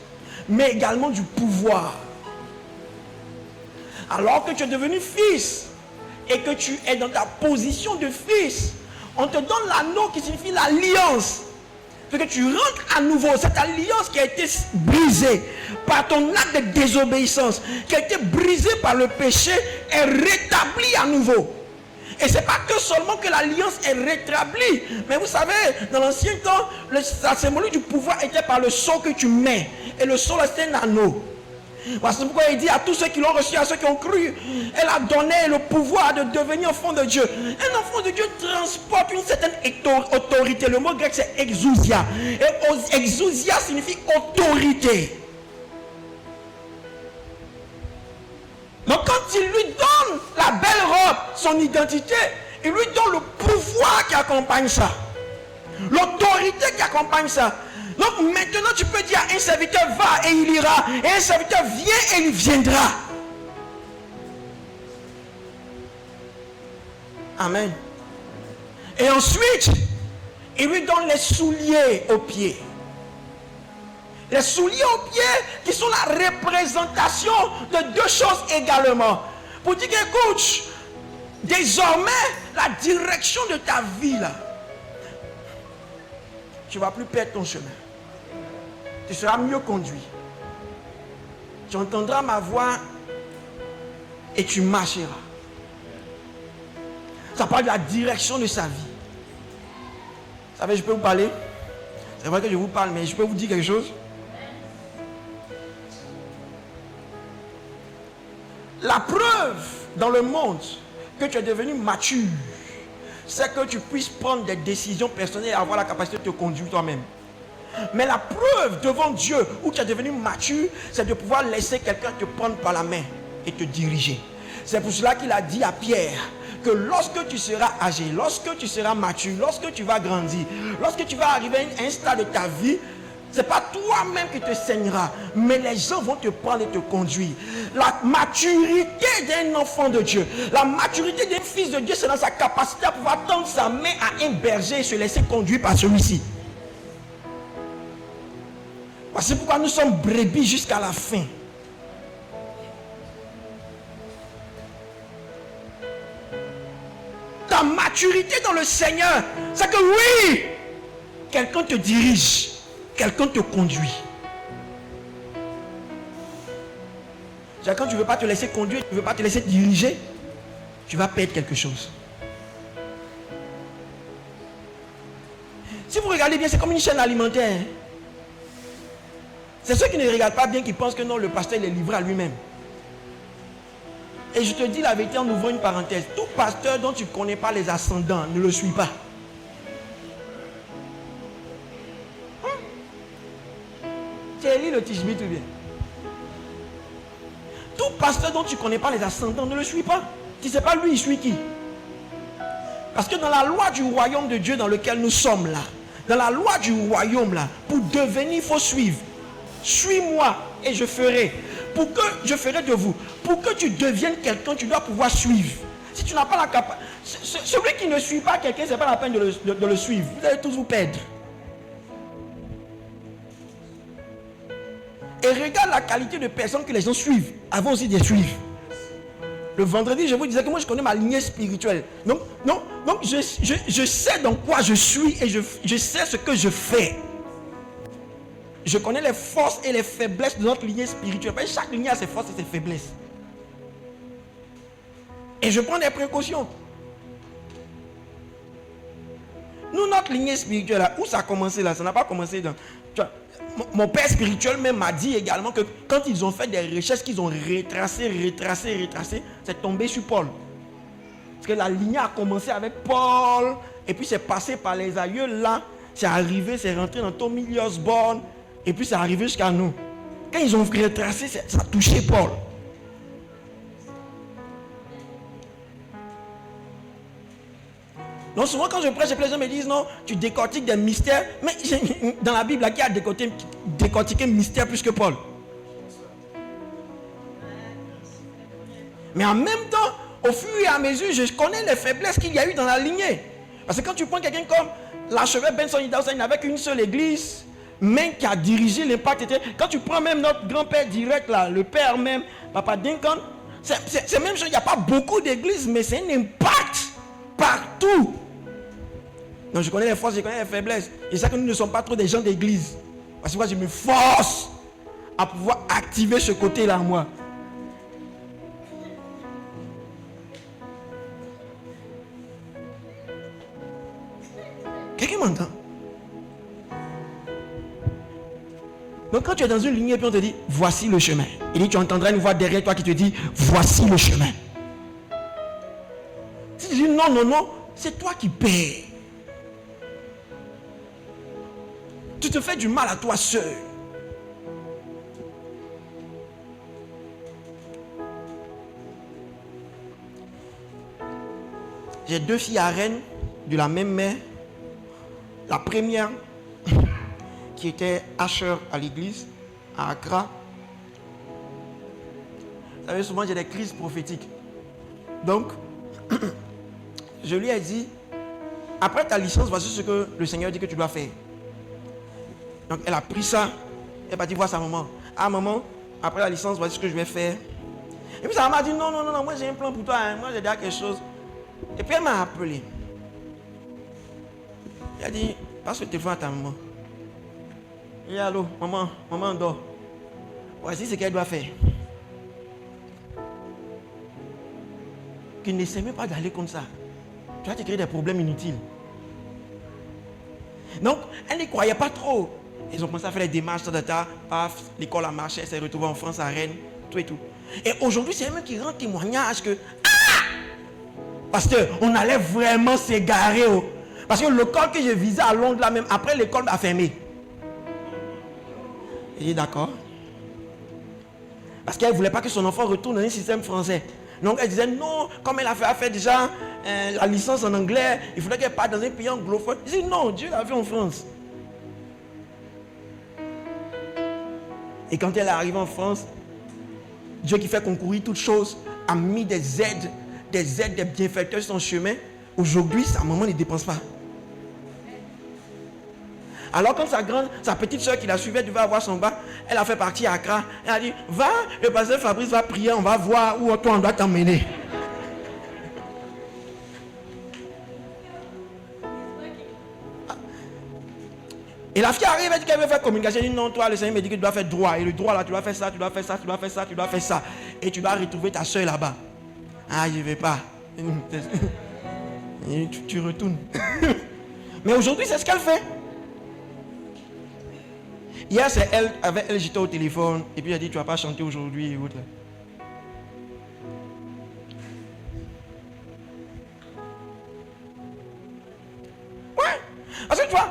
mais également du pouvoir. Alors que tu es devenu fils et que tu es dans ta position de fils, on te donne l'anneau qui signifie l'alliance. Fait que tu rentres à nouveau. Cette alliance qui a été brisée par ton acte de désobéissance, qui a été brisée par le péché, est rétablie à nouveau. Et ce n'est pas que seulement que l'alliance est rétablie. Mais vous savez, dans l'ancien temps, la symbolique du pouvoir était par le sceau que tu mets. Et le sceau, c'était un anneau. Voilà, c'est pourquoi il dit à tous ceux qui l'ont reçu, à ceux qui ont cru, elle a donné le pouvoir de devenir enfant de Dieu. Un enfant de Dieu transporte une certaine autorité. Le mot grec, c'est exousia. Et exousia signifie autorité. Donc quand il lui donne la belle robe, son identité, il lui donne le pouvoir qui accompagne ça. L'autorité qui accompagne ça. Donc maintenant tu peux dire à un serviteur va et il ira. Et un serviteur vient et il viendra. Amen. Et ensuite, il lui donne les souliers aux pieds. Les souliers aux pieds qui sont la représentation de deux choses également. Pour dire qu'écoute, désormais, la direction de ta vie là, tu ne vas plus perdre ton chemin. Tu seras mieux conduit. Tu entendras ma voix et tu marcheras. Ça parle de la direction de sa vie. Vous savez, je peux vous parler. C'est vrai que je vous parle, mais je peux vous dire quelque chose. La preuve dans le monde que tu es devenu mature, c'est que tu puisses prendre des décisions personnelles et avoir la capacité de te conduire toi-même. Mais la preuve devant Dieu où tu es devenu mature, c'est de pouvoir laisser quelqu'un te prendre par la main et te diriger. C'est pour cela qu'il a dit à Pierre que lorsque tu seras âgé, lorsque tu seras mature, lorsque tu vas grandir, lorsque tu vas arriver à un stade de ta vie, Ce n'est pas toi-même qui te saigneras, mais les gens vont te prendre et te conduire. La maturité d'un enfant de Dieu, la maturité d'un fils de Dieu, c'est dans sa capacité à pouvoir tendre sa main à un berger et se laisser conduire par celui-ci. Voici pourquoi nous sommes brebis jusqu'à la fin. Ta maturité dans le Seigneur, c'est que oui, quelqu'un te dirige, quelqu'un te conduit. Quand tu ne veux pas te laisser conduire, tu ne veux pas te laisser diriger, tu vas perdre quelque chose. Si vous regardez bien, c'est comme une chaîne alimentaire. C'est ceux qui ne regardent pas bien qui pensent que non, le pasteur il est livré à lui-même. Et je te dis la vérité en ouvrant une parenthèse. Tout pasteur dont tu ne connais pas les ascendants, ne le suis pas. Tu as lu le Tishbit ou bien? Tout pasteur dont tu ne connais pas les ascendants, ne le suis pas. Tu ne sais pas lui, il suit qui? Parce que dans la loi du royaume de Dieu dans lequel nous sommes là, dans la loi du royaume là, pour devenir, il faut suivre. Suis-moi et je ferai. Pour que je ferai de vous. Pour que tu deviennes quelqu'un, tu dois pouvoir suivre. Si tu n'as pas la capacité, celui qui ne suit pas quelqu'un, ce n'est pas la peine de le suivre. Vous allez tous vous perdre. Et regarde la qualité de personnes que les gens suivent avant aussi de les suivre. Le vendredi, je vous disais que moi je connais ma lignée spirituelle. Donc je sais dans quoi je suis et je sais ce que je fais. Je connais les forces et les faiblesses de notre lignée spirituelle. Parce que chaque lignée a ses forces et ses faiblesses. Et je prends des précautions. Nous, notre lignée spirituelle, là, où ça a commencé là? Ça n'a pas commencé dans... Tu vois, mon père spirituel même m'a dit également que quand ils ont fait des recherches, qu'ils ont retracé, c'est tombé sur Paul. Parce que la lignée a commencé avec Paul, et puis c'est passé par les aïeux là, c'est arrivé, c'est rentré dans Tommy Osborne, et puis c'est arrivé jusqu'à nous. Quand ils ont retracé, ça a touché Paul. Donc souvent quand je prêche, les gens me disent non, tu décortiques des mystères. Mais dans la Bible, là, qui a décortiqué mystère plus que Paul? Mais en même temps, au fur et à mesure, je connais les faiblesses qu'il y a eu dans la lignée. Parce que quand tu prends quelqu'un comme l'archevêque Benson Idahosa, il n'avait qu'une seule église, mais qui a dirigé l'impact. Quand tu prends même notre grand-père direct, là, le père même, Papa Duncan, c'est même chose, il n'y a pas beaucoup d'églises, mais c'est un impact partout. Donc je connais les forces, je connais les faiblesses. Et ça que nous ne sommes pas trop des gens d'église. Parce que moi je me force à pouvoir activer ce côté-là en moi. Quelqu'un m'entend? Donc quand tu es dans une lignée et puis on te dit voici le chemin. Il dit tu entendras une voix derrière toi qui te dit voici le chemin. Si tu dis non, c'est toi qui paies. Tu te fais du mal à toi seul. J'ai 2 filles à Rennes de la même mère. La première qui était usher à l'église à Accra. Vous savez, souvent j'ai des crises prophétiques. Donc, je lui ai dit, après ta licence, voici ce que le Seigneur dit que tu dois faire. Donc elle a pris ça, elle va dire voir sa maman. Ah maman, après la licence, voici ce que je vais faire. Et puis sa maman a dit non, moi j'ai un plan pour toi, hein. Moi j'ai déjà quelque chose. Et puis elle m'a appelé. Elle a dit, passe le téléphone à ta maman. Et allô, maman dort. Voici ce qu'elle doit faire. Qu'il n'essaie même pas d'aller comme ça. Tu vas te créer des problèmes inutiles. Donc, elle ne croyait pas trop. Ils ont commencé à faire les démarches, paf, l'école a marché, elle s'est retrouvée en France, à Rennes, tout et tout. Et aujourd'hui, c'est elle-même qui rend témoignage que, pasteur, on allait vraiment s'égarer. Oh. Parce que l'école que je visais à Londres, là même, après l'école a fermé. Il dit d'accord. Parce qu'elle ne voulait pas que son enfant retourne dans un système français. Donc elle disait non, comme elle a fait déjà la licence en anglais, il faudrait qu'elle parte dans un pays anglophone. Il dit non, Dieu l'a vu en France. Et quand elle est arrivée en France, Dieu qui fait concourir toutes choses a mis des aides, des bienfaiteurs sur son chemin. Aujourd'hui, sa maman ne dépense pas. Alors quand sa petite soeur qui la suivait devait avoir son bac, elle a fait partie à Accra. Elle a dit, va, le pasteur Fabrice va prier, on va voir où toi on doit t'emmener. Et la fille arrive, elle dit qu'elle veut faire communication. Elle dit non, toi le Seigneur me dit que tu dois faire droit. Et le droit là, tu dois faire ça, tu dois faire ça, tu dois faire ça, tu dois faire ça. Et tu dois retrouver ta soeur là-bas. Ah, je ne vais pas. Et tu retournes. Mais aujourd'hui, c'est ce qu'elle fait. Hier, c'est elle, avec elle, j'étais au téléphone. Et puis elle a dit, tu ne vas pas chanter aujourd'hui et autres. Ouais. Parce que tu vois,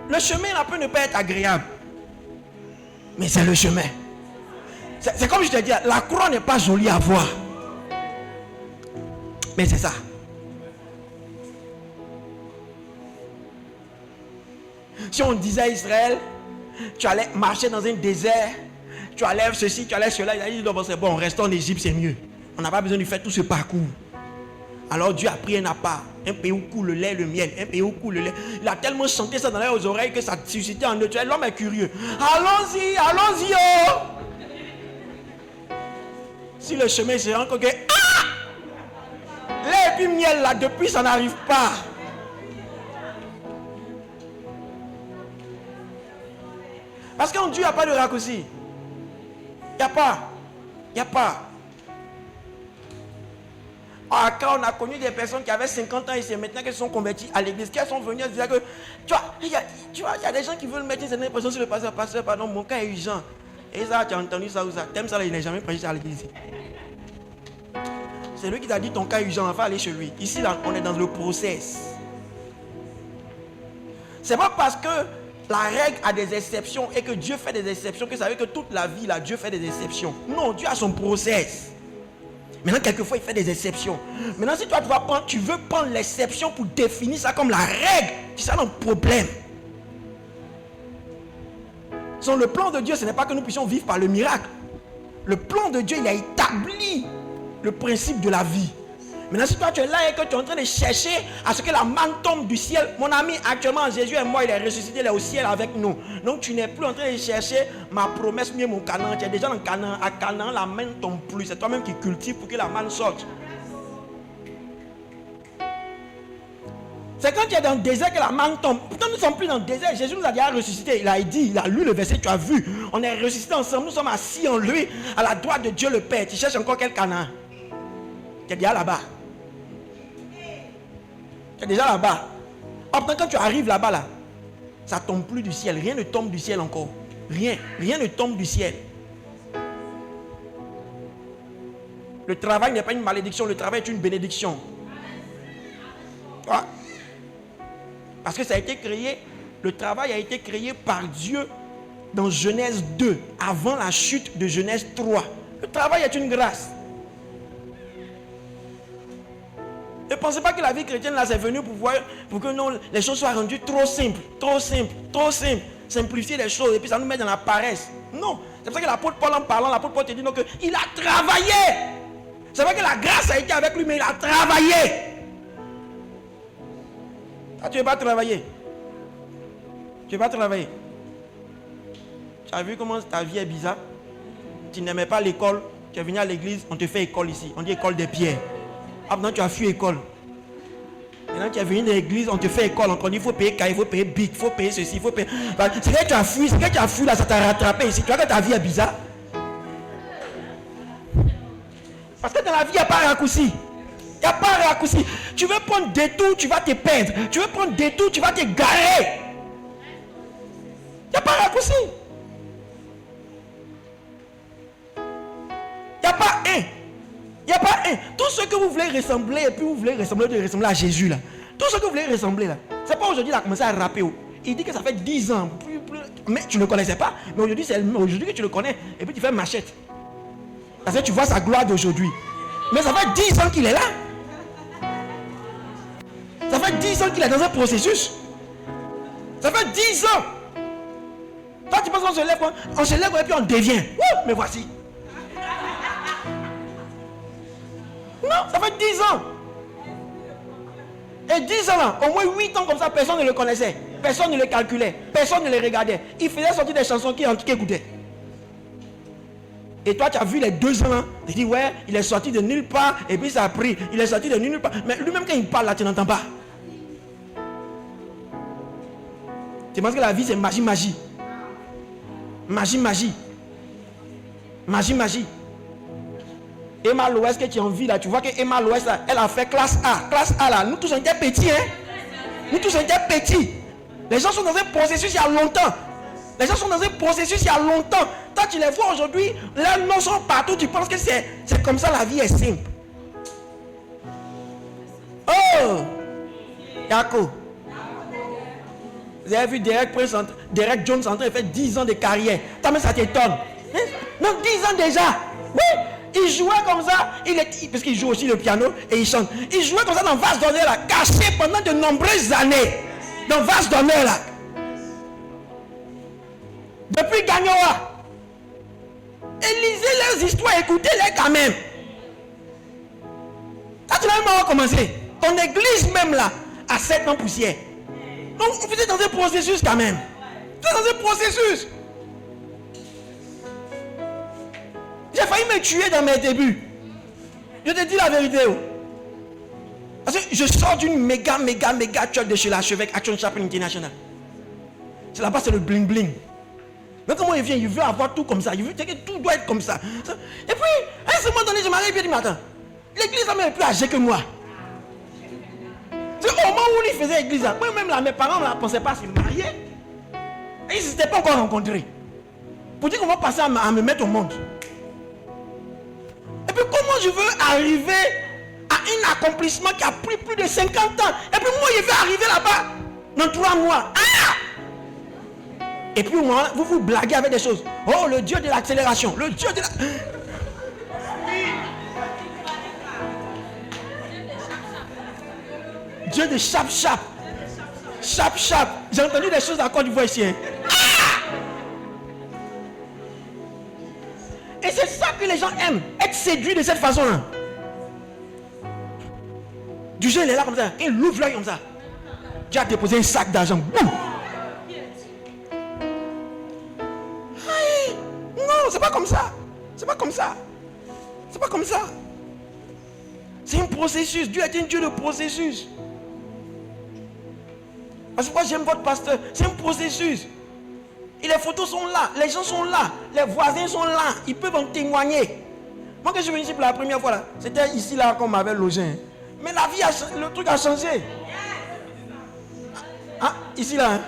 le chemin là peut ne pas être agréable. Mais c'est le chemin. C'est comme je te dis, la croix n'est pas jolie à voir. Mais c'est ça. Si on disait à Israël, tu allais marcher dans un désert, tu allais ceci, tu allais cela, il a dit, c'est bon, restons en Égypte, c'est mieux. On n'a pas besoin de faire tout ce parcours. Alors Dieu a pris un appart, un pays où coule le lait et le miel, un pays où coule le lait. Il a tellement chanté ça dans leurs oreilles que ça suscitait en eux. L'homme est curieux. Allons-y, allons-y, oh! Si le chemin se rend compte que, lait et puis miel là, depuis ça n'arrive pas. Parce qu'en Dieu, il n'y a pas de raccourci. Il n'y a pas. Il n'y a pas. Quand on a connu des personnes qui avaient 50 ans et c'est maintenant qu'elles sont converties à l'église, qu'elles sont venues, elles disaient que, tu vois, il y a des gens qui veulent mettre une certaine pression sur le pasteur, pardon, mon cas est urgent. Et ça, tu as entendu ça ou ça? T'aimes ça, là, il n'est jamais prêché à l'église. C'est lui qui t'a dit ton cas est urgent, il faut aller chez lui. Ici, là, on est dans le process. C'est pas parce que la règle a des exceptions et que Dieu fait des exceptions que ça veut dire que toute la vie, là, Dieu fait des exceptions. Non, Dieu a son process. Maintenant, quelquefois, il fait des exceptions. Maintenant, si toi, tu veux prendre l'exception pour définir ça comme la règle, c'est ça notre problème. Sur le plan de Dieu, ce n'est pas que nous puissions vivre par le miracle. Le plan de Dieu, il a établi le principe de la vie. Maintenant, si toi tu es là et que tu es en train de chercher à ce que la manne tombe du ciel, mon ami, actuellement, Jésus et moi, il est ressuscité, il est au ciel avec nous. Donc, tu n'es plus en train de chercher ma promesse, mieux mon Canaan. Tu es déjà dans Canaan. À Canaan, la manne ne tombe plus. C'est toi-même qui cultives pour que la manne sorte. C'est quand tu es dans le désert que la manne tombe. Pourtant, nous ne sommes plus dans le désert. Jésus nous a déjà ressuscité. Il a dit, il a lu le verset, tu as vu. On est ressuscité ensemble. Nous sommes assis en lui, à la droite de Dieu le Père. Tu cherches encore quel Canaan? Tu es déjà là-bas. Tu es déjà là-bas. Pourtant, quand tu arrives là-bas, là, ça ne tombe plus du ciel. Rien ne tombe du ciel encore. Rien. Rien ne tombe du ciel. Le travail n'est pas une malédiction. Le travail est une bénédiction. Ah. Parce que ça a été créé, le travail a été créé par Dieu dans Genèse 2, avant la chute de Genèse 3. Le travail est une grâce. Ne pensez pas que la vie chrétienne là c'est venu pour que non, les choses soient rendues trop simples, trop simples, trop simples. Simplifier les choses et puis ça nous met dans la paresse. Non, c'est pour ça que l'apôtre Paul en parlant, l'apôtre Paul te dit donc qu'il a travaillé. C'est vrai que la grâce a été avec lui, mais il a travaillé. Ah, tu ne veux pas travailler. Tu ne veux pas travailler. Tu as vu comment ta vie est bizarre? Tu n'aimais pas l'école. Tu es venu à l'église, on te fait école ici. On dit école des pierres. Ah, maintenant tu as fui école. Maintenant tu es venu dans l'église, on te fait école. On te dit il faut payer cahier, il faut payer bic, il faut payer ceci, il faut payer. C'est que tu as fui, c'est que tu as fui là, ça t'a rattrapé ici. Tu vois que ta vie est bizarre. Parce que dans la vie, il n'y a pas de raccourci. Il n'y a pas de raccourci. Tu veux prendre détour, tu vas te perdre. Tu veux prendre détour, tu vas te garer. Il n'y a pas de raccourci. Il n'y a pas un. Il n'y a pas un. Tout ce que vous voulez ressembler, et puis vous voulez ressembler à Jésus là. Tout ce que vous voulez ressembler là. C'est pas aujourd'hui qu'il a commencé à rapper. Il dit que ça fait 10 ans. Mais tu ne le connaissais pas. Mais aujourd'hui, c'est aujourd'hui que tu le connais. Et puis tu fais machette. Parce que tu vois sa gloire d'aujourd'hui. Mais ça fait 10 ans qu'il est là. Ça fait 10 ans qu'il est dans un processus. Ça fait 10 ans. Toi, tu penses qu'on se lève quoi? On se lève et puis on devient. Ouh, me voici. Non, ça fait 10 ans. Et 10 ans là, au moins 8 ans comme ça, personne ne le connaissait. Personne ne le calculait. Personne ne le regardait. Il faisait sortir des chansons qui écoutaient. Et toi, tu as vu les 2 ans là. Tu dis, ouais, il est sorti de nulle part. Et puis ça a pris. Il est sorti de nulle part. Mais lui-même, quand il parle là, tu n'entends pas. Tu penses que la vie, c'est magie, magie. Magie, magie. Magie, magie. Emma Loès que tu as envie là, tu vois que Emma Loès là, elle a fait classe A. Classe A là, nous tous on était petits, hein. Nous tous on était petits. Les gens sont dans un processus il y a longtemps. Les gens sont dans un processus il y a longtemps. Toi tu les vois aujourd'hui, leurs noms sont partout, tu penses que c'est comme ça, la vie est simple. Oh Yako. Vous avez vu Derek Jones en train de faire 10 ans de carrière. Toi même ça t'étonne. Non, 10 ans déjà. Oui. Il jouait comme ça, parce qu'il joue aussi le piano et il chante. Il jouait comme ça dans Vase d'honneur là, caché pendant de nombreuses années. Dans Vase d'honneur là. Depuis Gagnoa. Et lisez leurs histoires, écoutez-les quand même. Quand tu n'as même pas commencé, ton église même là, a 7 ans poussière. Donc vous êtes dans un processus quand même. Vous êtes dans un processus. J'ai failli me tuer dans mes débuts. Je te dis la vérité. Parce que je sors d'une méga church de chez l'archevêque Action Chapel International. C'est là-bas, c'est le bling bling. Mais comment il vient, il veut avoir tout comme ça. Il veut que tout doit être comme ça. Et puis, à un moment donné, je m'arrive et je dis, mais attends, l'église est plus âgée que moi. C'est au moment où il faisait l'église, moi-même là, mes parents ne pensaient pas à se marier. Et ils ne s'étaient pas encore rencontrés. Pour dire qu'on va passer à me mettre au monde. Et puis comment je veux arriver à un accomplissement qui a pris plus de 50 ans. Et puis moi je vais arriver là-bas dans 3 mois. Ah! Et puis moi, vous blaguez avec des choses. Oh, le Dieu de l'accélération. Le Dieu de la... Dieu de chap. J'ai entendu des choses à Côte d'Ivoire ici. Hein. Et c'est ça que les gens aiment, être séduits de cette façon-là. Du jeu, il est là comme ça, il ouvre l'œil comme ça. Tu as déposé un sac d'argent. Boum! Aïe. Non, c'est pas comme ça. C'est pas comme ça. C'est pas comme ça. C'est un processus. Dieu est un Dieu de processus. Parce que moi j'aime votre pasteur. C'est un processus. Et les photos sont là, les gens sont là, les voisins sont là, ils peuvent en témoigner. Moi quand je suis venu ici pour la première fois là, c'était ici là qu'on m'avait logé. Mais la vie, le truc a changé. Ah, ici là. Hein?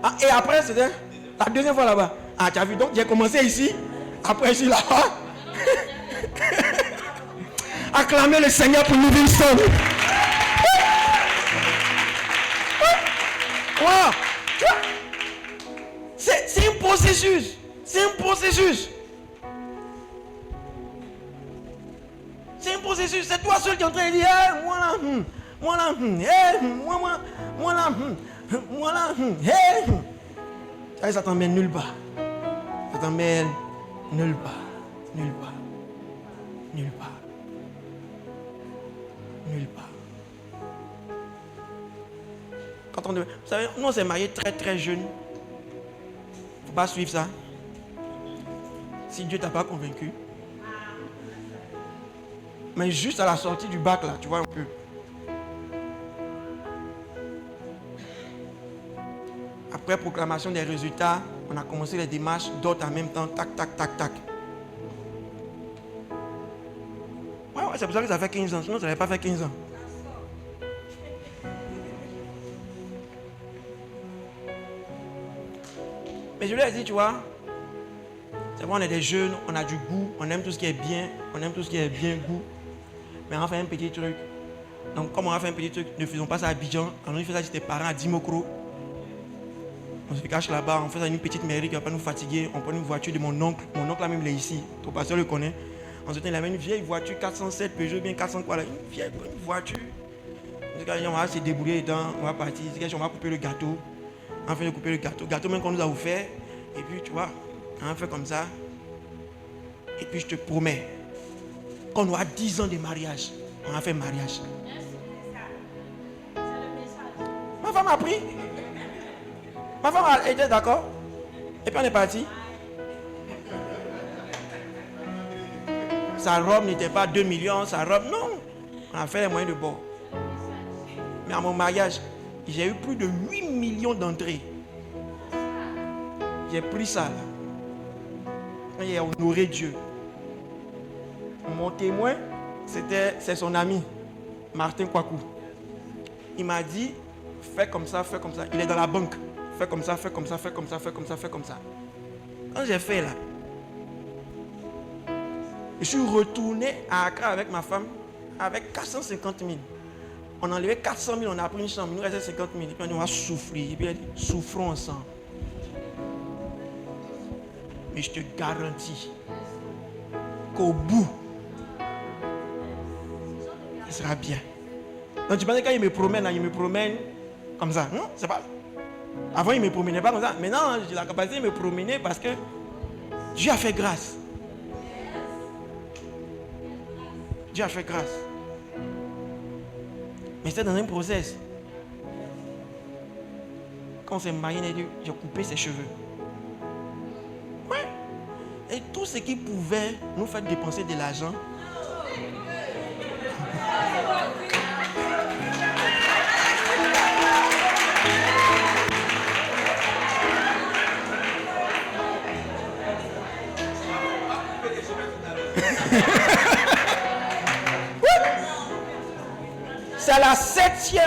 Ah, et après c'était la deuxième fois là-bas. Ah, tu as vu, donc j'ai commencé ici, après ici là-bas. Acclamez le Seigneur pour Livingstone. Wow. C'est un processus. C'est un processus. C'est un processus. C'est toi seul qui est en train de dire hey, moi là, hey, moi là, hey. Ça t'emmène nulle part. Ça t'emmène nulle part. Nulle part. Nulle part. Nulle part. Quand vous savez, nous on s'est mariés très jeune. Faut pas suivre ça. Si Dieu t'a pas convaincu. Mais juste à la sortie du bac là, tu vois un peu. Après proclamation des résultats, on a commencé les démarches, d'autres en même temps, tac. Ouais, c'est pour ça que ça fait 15 ans, sinon ça n'avait pas fait 15 ans. Mais je lui ai dit, tu vois, c'est bon, on est des jeunes, on a du goût, on aime tout ce qui est bien, on aime tout ce qui est bien goût. Mais on va faire un petit truc. Donc, comme on va faire un petit truc, ne faisons pas ça à Abidjan. Alors, on fait ça chez tes parents à Dimokro. On se cache là-bas, on fait ça à une petite mairie qui ne va pas nous fatiguer. On prend une voiture de mon oncle. Mon oncle, là même, il est ici. Ton pasteur le connaît. Ensuite, il a une vieille voiture 407 Peugeot, bien 400 quoi là. Une vieille bonne voiture. On va se débrouiller dedans, on va partir. On va couper le gâteau. On fait couper le gâteau. Gâteau même qu'on nous a offert. Et puis, tu vois, on fait comme ça. Et puis, je te promets, quand on aura 10 ans de mariage, on a fait mariage. Ma femme a pris. Ma femme était d'accord. Et puis, on est parti. Sa robe n'était pas 2 millions. Sa robe, non. On a fait les moyens de bord. Mais à mon mariage, j'ai eu plus de 8 millions d'entrées. J'ai pris ça là. J'ai honoré Dieu. Mon témoin, c'est son ami, Martin Kwaku. Il m'a dit, fais comme ça, fais comme ça. Il est dans la banque. Fais comme ça, fais comme ça, fais comme ça, fais comme ça, fais comme ça. Quand j'ai fait là, je suis retourné à Accra avec ma femme avec 450 000. On a enlevé 400 000, on a pris une chambre, il nous restait 50 000. Et puis on va souffrir. Et puis il a dit, souffrons ensemble. Mais je te garantis qu'au bout, ça sera bien. Donc tu penses que quand il me promène, il me promène comme ça. Non, c'est pas. Avant, il ne me promenait pas comme ça. Maintenant, j'ai la capacité de me promener parce que Dieu a fait grâce. Dieu a fait grâce. Mais c'était dans un process. Quand on s'est marié, j'ai coupé ses cheveux. Ouais. Et tout ce qui pouvait nous faire dépenser de l'argent. C'est la 7e.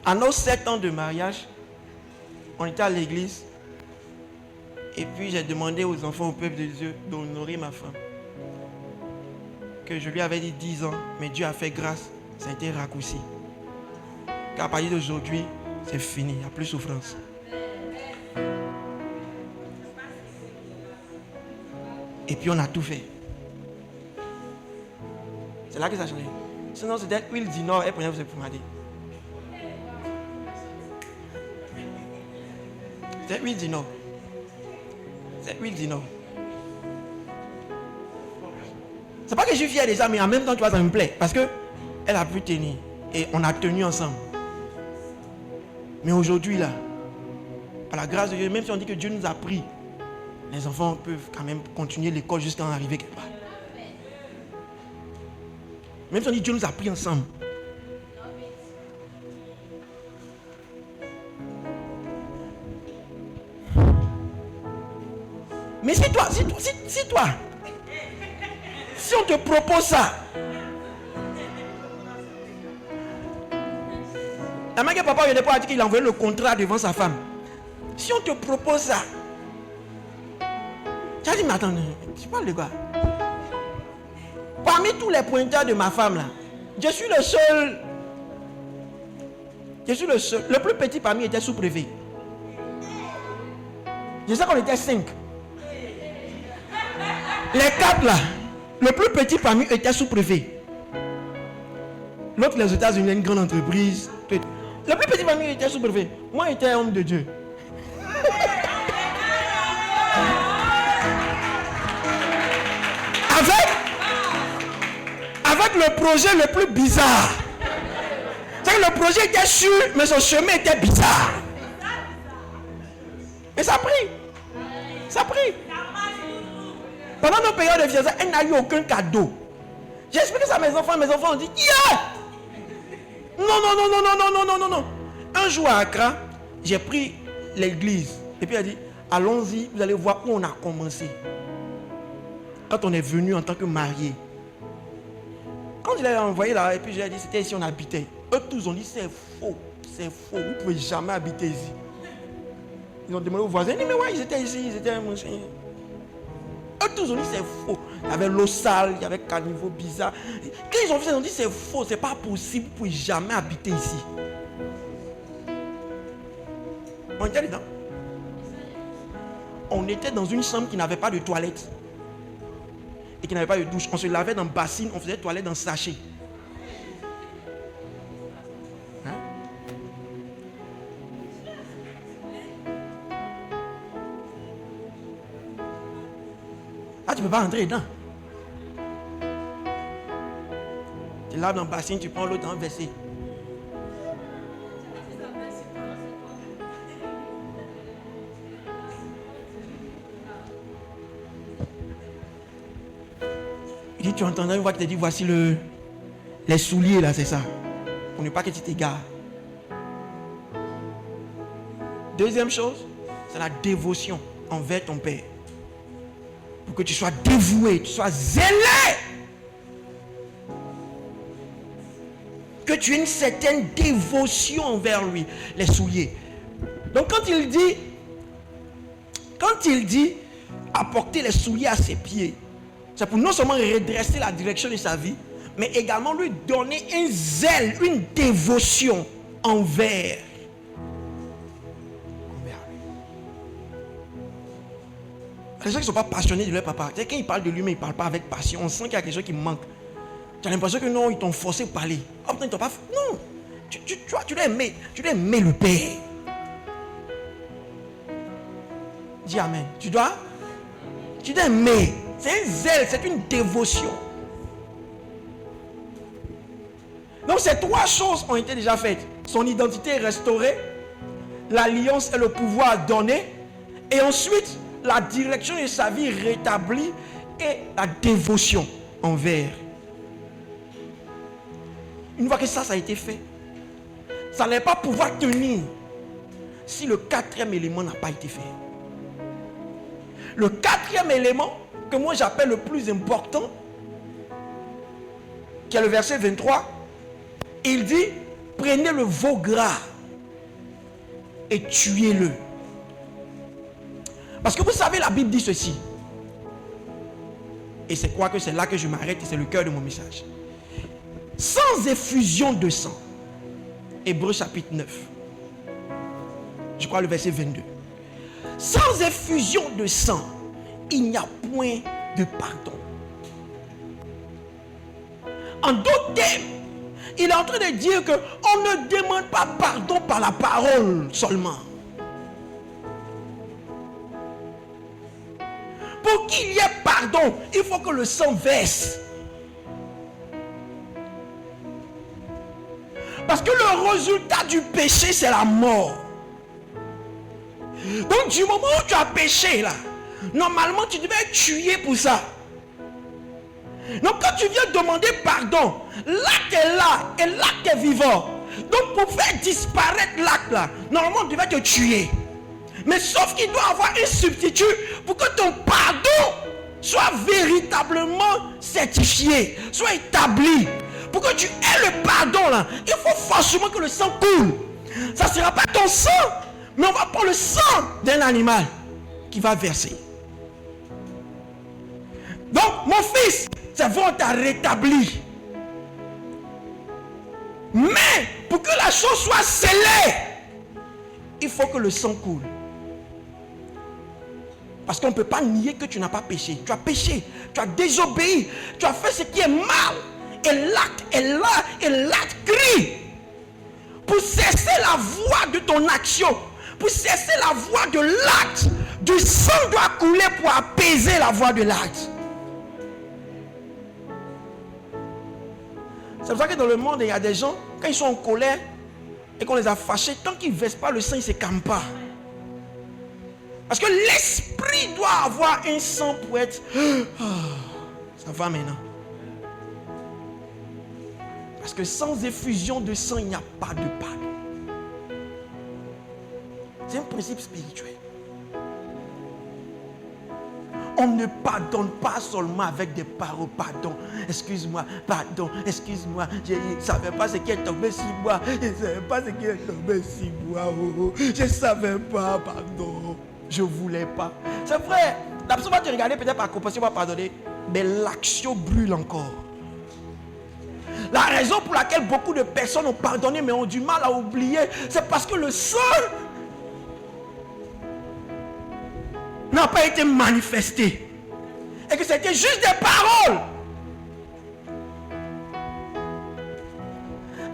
À nos 7 ans de mariage, on était à l'église. Et puis j'ai demandé aux enfants, au peuple de Dieu, d'honorer ma femme. Que je lui avais dit 10 ans, mais Dieu a fait grâce. Ça a été raccourci. Car à partir d'aujourd'hui, c'est fini. Il n'y a plus de souffrance. Et puis on a tout fait. C'est là que ça a changé. Sinon, c'était huile du Nord et prenez vous pommadier. C'est huile du Nord. C'est huile du Nord. C'est pas que je suis fier de ça, mais en même temps, tu vois, ça me plaît. Parce que elle a pu tenir. Et on a tenu ensemble. Mais aujourd'hui, là, par la grâce de Dieu, même si on dit que Dieu nous a pris, les enfants peuvent quand même continuer l'école jusqu'à en arriver quelque part. Même si on dit que Dieu nous a pris ensemble. Mais si on te propose ça, la mère que papa ne pas dit qu'il a envoyé le contrat devant sa femme. Si on te propose ça, tu as dit, mais attends, tu parles de quoi? Parmi tous les pointeurs de ma femme là, je suis le seul. Le plus petit parmi était sous-préfet. Je sais qu'on était 5. Les 4 là, le plus petit parmi eux était sous-préfet. L'autre, les États-Unis, une grande entreprise. Le plus petit parmi eux était sous-préfet. Moi, j'étais homme de Dieu. Avec le projet le plus bizarre. C'est que le projet était sûr, mais son chemin était bizarre. Et ça a pris. Ça a pris. Pendant nos périodes de fiançailles, elle n'a eu aucun cadeau. J'ai expliqué ça à mes enfants ont dit, yeah! Non. Un jour à Accra, j'ai pris l'église. Et puis elle a dit, allons-y, vous allez voir où on a commencé. Quand on est venu en tant que marié. Quand je l'ai envoyé là, et puis j'ai dit, c'était ici on habitait. Eux tous ont dit, c'est faux, vous ne pouvez jamais habiter ici. Ils ont demandé aux voisins, mais ouais, ils étaient ici, ils étaient un machin. Eux tous ont dit, c'est faux. Il y avait l'eau sale, il y avait caniveau bizarre. Quand ils ont vu ça, ils ont dit, c'est faux, c'est pas possible, vous ne pouvez jamais habiter ici. On était dedans. On était dans une chambre qui n'avait pas de toilette. Et qui n'avait pas de douche. On se lavait dans bassine, on faisait toilette dans sachet. Hein? tu ne peux pas entrer dedans. Tu laves dans le bassin, tu prends l'eau dans le verset. Il dit, tu entendras une voix qui te dit, voici les souliers là, c'est ça. Pour ne pas que tu t'égares. Deuxième chose, c'est la dévotion envers ton Père. Pour que tu sois dévoué, tu sois zélé. Que tu aies une certaine dévotion envers lui. Les souliers. Donc quand il dit apporter les souliers à ses pieds, c'est pour non seulement redresser la direction de sa vie, mais également lui donner un zèle, une dévotion envers lui. Les gens qui ne sont pas passionnés de leur papa, quand ils parlent de lui, mais ils ne parlent pas avec passion. On sent qu'il y a quelque chose qui manque. Tu as l'impression que non, ils t'ont forcé de parler. Oh, putain, ils t'ont pas... Non, tu dois aimer le Père. Dis Amen. Tu dois aimer. C'est un zèle, c'est une dévotion. Donc ces trois choses ont été déjà faites. Son identité est restaurée, l'alliance et le pouvoir donné, et ensuite la direction de sa vie rétablie et la dévotion envers. Une fois que ça a été fait, ça n'allait pas pouvoir tenir si le quatrième élément n'a pas été fait. Le quatrième élément que moi j'appelle le plus important, qui est le verset 23, il dit, prenez le veau gras et tuez-le. Parce que vous savez, la Bible dit ceci. Et c'est quoi que c'est là que je m'arrête et c'est le cœur de mon message. Sans effusion de sang. Hébreux chapitre 9. Je crois le verset 22. Sans effusion de sang, il n'y a point de pardon. En d'autres termes, il est en train de dire qu'on ne demande pas pardon par la parole seulement. Pour qu'il y ait pardon, il faut que le sang verse. Parce que le résultat du péché, c'est la mort. Donc du moment où tu as péché là, normalement tu devais être tué pour ça. Donc quand tu viens demander pardon, l'acte est là et l'acte est vivant. Donc pour faire disparaître l'acte là, normalement on devait te tuer. Mais sauf qu'il doit avoir un substitut pour que ton pardon soit véritablement certifié, soit établi. Pour que tu aies le pardon là, il faut forcément que le sang coule. Ça ne sera pas ton sang, mais on va prendre le sang d'un animal qui va verser. Donc mon fils, c'est bon, t'as rétabli. Mais pour que la chose soit scellée, il faut que le sang coule. Parce qu'on ne peut pas nier que tu n'as pas péché. Tu as péché, tu as désobéi, tu as fait ce qui est mal. Et l'acte est là, et l'acte crie. Pour cesser la voix de ton action, pour cesser la voix de l'acte, du sang doit couler pour apaiser la voix de l'acte. C'est pour ça que dans le monde, il y a des gens, quand ils sont en colère et qu'on les a fâchés, tant qu'ils ne versent pas le sang, ils ne se calment pas. Parce que l'esprit doit avoir un sang pour être... ça va maintenant. Parce que sans effusion de sang, il n'y a pas de pardon. C'est un principe spirituel. On ne pardonne pas seulement avec des paroles. Pardon, excuse-moi, pardon, excuse-moi. Je ne savais pas ce qui est tombé sur moi. Je ne savais pas ce qui est tombé sur moi. Je ne savais pas, pardon. Je ne voulais pas. C'est vrai. La personne va te regarder peut-être par compassion, va pardonner. Mais l'action brûle encore. La raison pour laquelle beaucoup de personnes ont pardonné mais ont du mal à oublier, c'est parce que le sang n'a pas été manifesté. Et que c'était juste des paroles.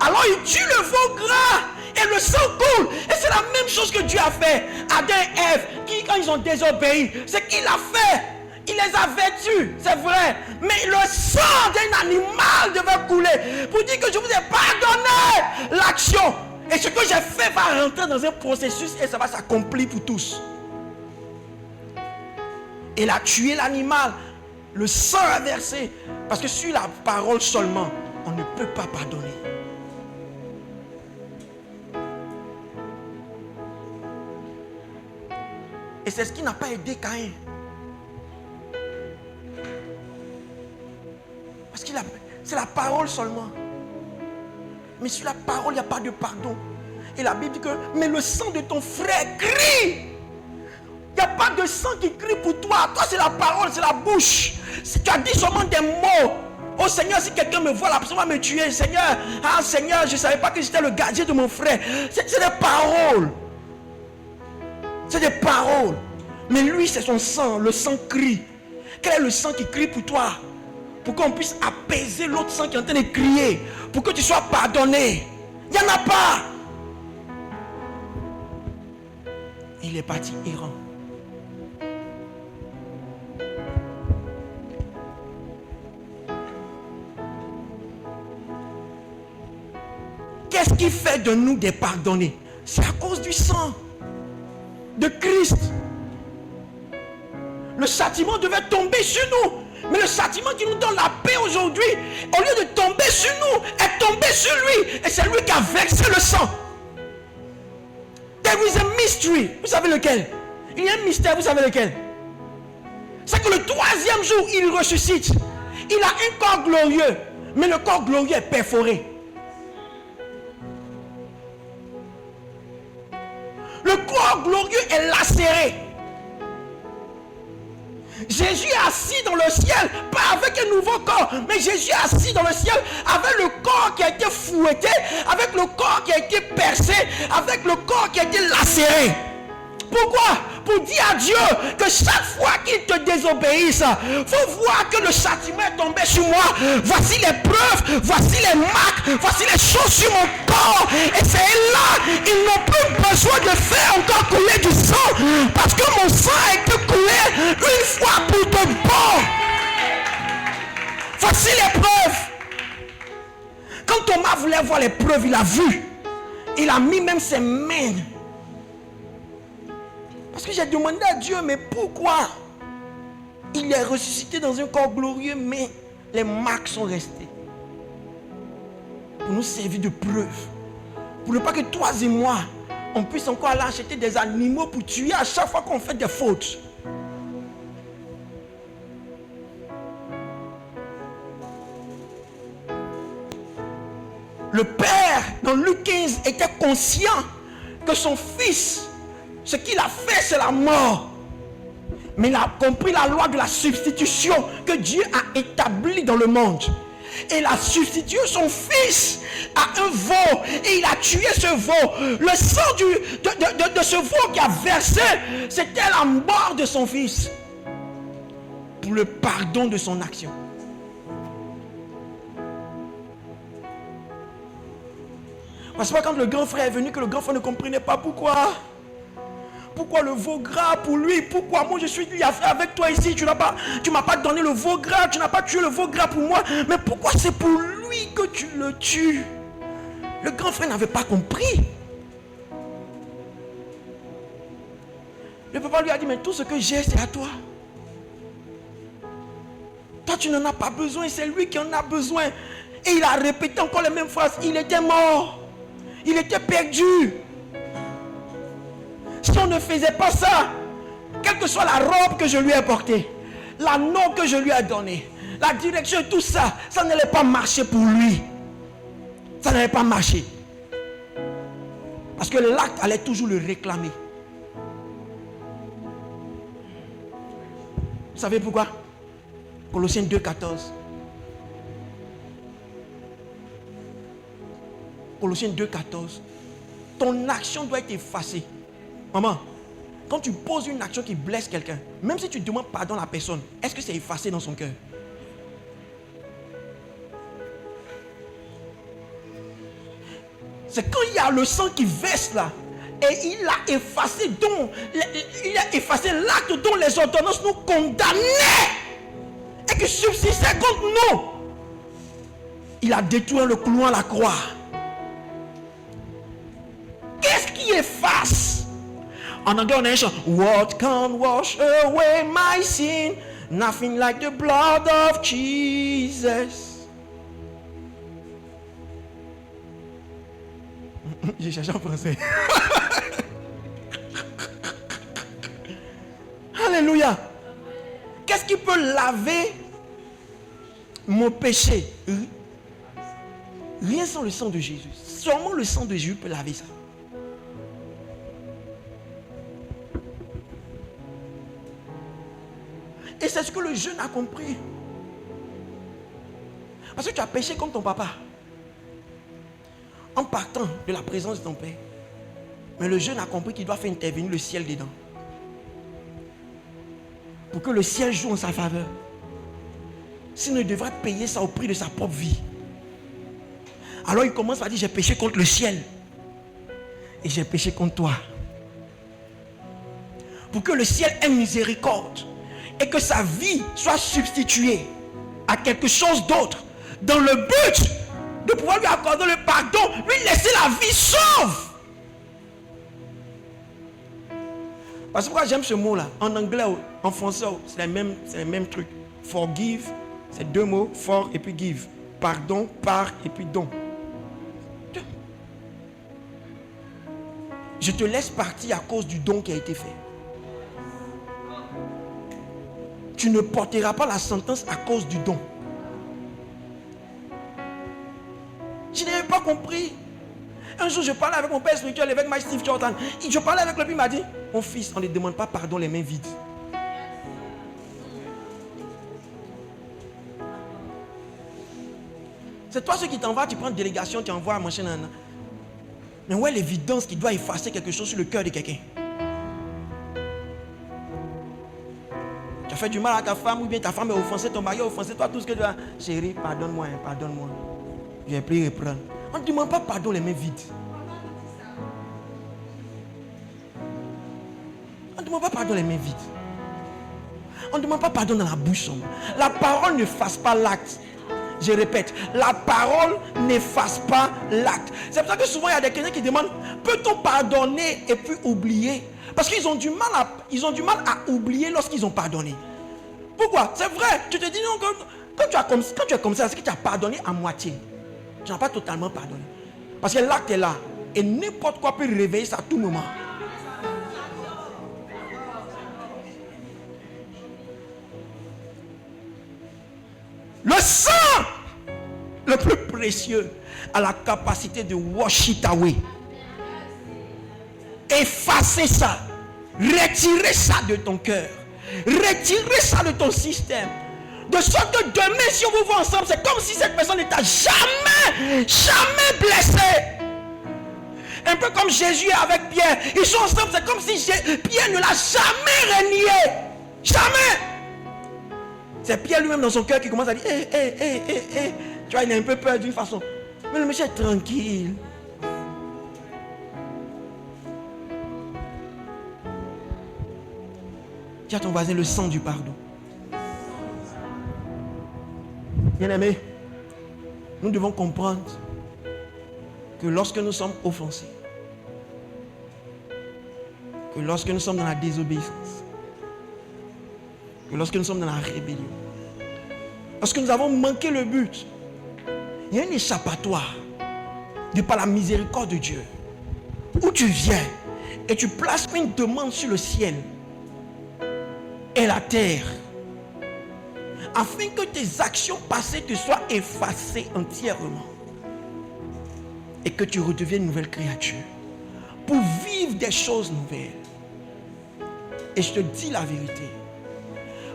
Alors il tue le veau gras et le sang coule. Et c'est la même chose que Dieu a fait. Adam et Ève, qui quand ils ont désobéi, c'est qu'il a fait. Il les a vêtus, c'est vrai. Mais le sang d'un animal devait couler pour dire que je vous ai pardonné l'action. Et ce que j'ai fait va rentrer dans un processus et ça va s'accomplir pour tous. Il a tué l'animal. Le sang a versé. Parce que sur la parole seulement, on ne peut pas pardonner. Et c'est ce qui n'a pas aidé Caïn. Parce que c'est la parole seulement. Mais sur la parole, il n'y a pas de pardon. Et la Bible dit que, mais le sang de ton frère crie. Il n'y a pas de sang qui crie pour toi. Toi, c'est la parole, c'est la bouche. Si tu as dit seulement des mots. Oh Seigneur, si quelqu'un me voit, la personne va me tuer. Seigneur, Seigneur, je ne savais pas que j'étais le gardien de mon frère. C'est des paroles. C'est des paroles. Mais lui, c'est son sang. Le sang crie. Quel est le sang qui crie pour toi? Pour qu'on puisse apaiser l'autre sang qui est en train de crier. Pour que tu sois pardonné. Il n'y en a pas. Il est parti errant. Qu'est-ce qui fait de nous des pardonnés? C'est à cause du sang de Christ. Le châtiment devait tomber sur nous. Mais le châtiment qui nous donne la paix aujourd'hui, au lieu de tomber sur nous, est tombé sur lui. Et c'est lui qui a versé le sang. There is a mystery. Vous savez lequel? Il y a un mystère, vous savez lequel? C'est que le troisième jour, il ressuscite. Il a un corps glorieux. Mais le corps glorieux est perforé. Le corps glorieux est lacéré. Jésus est assis dans le ciel, pas avec un nouveau corps, mais Jésus est assis dans le ciel avec le corps qui a été fouetté, avec le corps qui a été percé, avec le corps qui a été lacéré. Pourquoi? Pour dire à Dieu que chaque fois qu'il te désobéisse, il faut voir que le châtiment est tombé sur moi. Voici les preuves, voici les marques, voici les choses sur mon corps. Et c'est là, ils n'ont plus besoin de faire encore couler du sang. Parce que mon sang a été coulé une fois pour de bon. Voici les preuves. Quand Thomas voulait voir les preuves, il a vu. Il a mis même ses mains. Parce que j'ai demandé à Dieu, mais pourquoi il est ressuscité dans un corps glorieux, mais les marques sont restées? Pour nous servir de preuve. Pour ne pas que toi et moi, on puisse encore aller acheter des animaux pour tuer à chaque fois qu'on fait des fautes. Le père, dans Luc 15, était conscient que son fils, ce qu'il a fait, c'est la mort. Mais il a compris la loi de la substitution que Dieu a établie dans le monde. Et il a substitué son fils à un veau. Et il a tué ce veau. Le sang de ce veau qui a versé, c'était la mort de son fils. Pour le pardon de son action. Parce que quand le grand frère est venu, que le grand frère ne comprenait pas pourquoi. Pourquoi le veau gras pour lui? Pourquoi moi je suis avec toi ici? Tu m'as pas donné le veau gras, tu n'as pas tué le veau gras pour moi. Mais pourquoi c'est pour lui que tu le tues? Le grand frère n'avait pas compris. Le papa lui a dit, mais tout ce que j'ai, c'est à toi. Toi, tu n'en as pas besoin, c'est lui qui en a besoin. Et il a répété encore les mêmes phrases. Il était mort. Il était perdu. Si on ne faisait pas ça, quelle que soit la robe que je lui ai portée, l'anneau que je lui ai donné, la direction et tout ça, ça n'allait pas marcher pour lui. Ça n'allait pas marcher. Parce que l'acte allait toujours le réclamer. Vous savez pourquoi? Colossiens 2,14. Colossiens 2,14. Ton action doit être effacée. Maman, quand tu poses une action qui blesse quelqu'un, même si tu demandes pardon à la personne, est-ce que c'est effacé dans son cœur? C'est quand il y a le sang qui verse là, Et il a effacé l'acte dont les ordonnances nous condamnaient et qui subsistait contre nous. Il a détruit le clou à la croix. Qu'est-ce qui efface? En anglais, on a un chant. What can wash away my sin? Nothing like the blood of Jesus. J'ai cherché en français. Alléluia. Qu'est-ce qui peut laver mon péché? Rien sans le sang de Jésus. Seulement le sang de Jésus peut laver ça. Et c'est ce que le jeune a compris. Parce que tu as péché comme ton papa. En partant de la présence de ton père. Mais le jeune a compris qu'il doit faire intervenir le ciel dedans. Pour que le ciel joue en sa faveur. Sinon il devra payer ça au prix de sa propre vie. Alors il commence à dire, j'ai péché contre le ciel. Et j'ai péché contre toi. Pour que le ciel ait miséricorde. Et que sa vie soit substituée à quelque chose d'autre. Dans le but de pouvoir lui accorder le pardon. Lui laisser la vie sauve. Parce que pourquoi j'aime ce mot-là. En anglais, en français, c'est le même truc. Forgive, c'est deux mots. For et puis give. Pardon, par et puis don. Je te laisse partir à cause du don qui a été fait. Tu ne porteras pas la sentence à cause du don. Je n'avais pas compris. Un jour, je parlais avec mon père spirituel, avec my Steve Jordan. Je parlais avec lui, il m'a dit, mon fils, on ne demande pas pardon les mains vides. C'est toi ceux qui t'envoient, tu prends une délégation, tu envoies à machin. Mais où est l'évidence qui doit effacer quelque chose sur le cœur de quelqu'un? Tu as fait du mal à ta femme ou bien ta femme est offensée, ton mari est offensé, toi tout ce que tu as. Chérie, pardonne-moi, pardonne-moi. Je vais plus reprendre. On ne demande pas pardon les mains vides. On ne demande pas pardon les mains vides. On ne demande pas pardon dans la bouche. La parole n'efface pas l'acte. Je répète, la parole n'efface pas l'acte. C'est pour ça que souvent il y a des chrétiens qui demandent, peut-on pardonner et puis oublier? Parce qu'ils ont du mal à oublier lorsqu'ils ont pardonné. Pourquoi? C'est vrai, tu te dis non, quand tu es comme ça, c'est que tu as pardonné à moitié. Tu n'as pas totalement pardonné. Parce que l'acte est là. Et n'importe quoi peut réveiller ça à tout moment. Le sang le plus précieux a la capacité de wash it away. Effacer ça. Retirer ça de ton cœur. Retirer ça de ton système. De sorte que demain, si on vous voit ensemble, c'est comme si cette personne n'était jamais blessée. Un peu comme Jésus avec Pierre. Ils sont ensemble, c'est comme si Pierre ne l'a jamais renié. Jamais. C'est Pierre lui-même dans son cœur qui commence à dire, tu vois, il a un peu peur d'une façon. Mais le monsieur est tranquille. Dis à ton voisin le sang du pardon. Bien-aimés, nous devons comprendre que lorsque nous sommes offensés, que lorsque nous sommes dans la désobéissance, que lorsque nous sommes dans la rébellion, lorsque nous avons manqué le but, il y a un échappatoire de par la miséricorde de Dieu où tu viens et tu places une demande sur le ciel et la terre afin que tes actions passées te soient effacées entièrement et que tu redeviennes une nouvelle créature pour vivre des choses nouvelles. Et je te dis la vérité,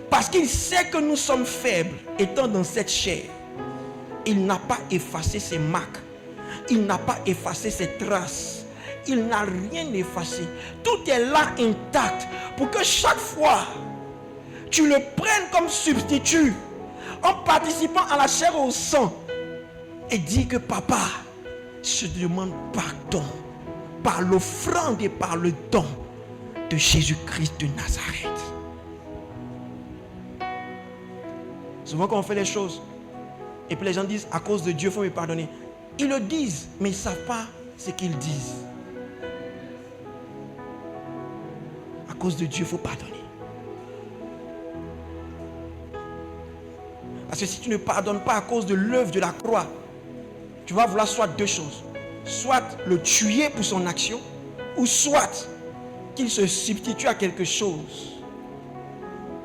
parce qu'il sait que nous sommes faibles étant dans cette chair, il n'a pas effacé ses marques, il n'a pas effacé ses traces, il n'a rien effacé. Tout est là intact pour que chaque fois tu le prennes comme substitut en participant à la chair et au sang et dis que papa, je te demande pardon par l'offrande et par le don de Jésus-Christ de Nazareth. Souvent quand on fait les choses, et puis les gens disent, à cause de Dieu, il faut me pardonner. Ils le disent, mais ils ne savent pas ce qu'ils disent. À cause de Dieu, il faut pardonner. Parce que si tu ne pardonnes pas à cause de l'œuvre de la croix, tu vas vouloir soit deux choses. Soit le tuer pour son action, ou soit qu'il se substitue à quelque chose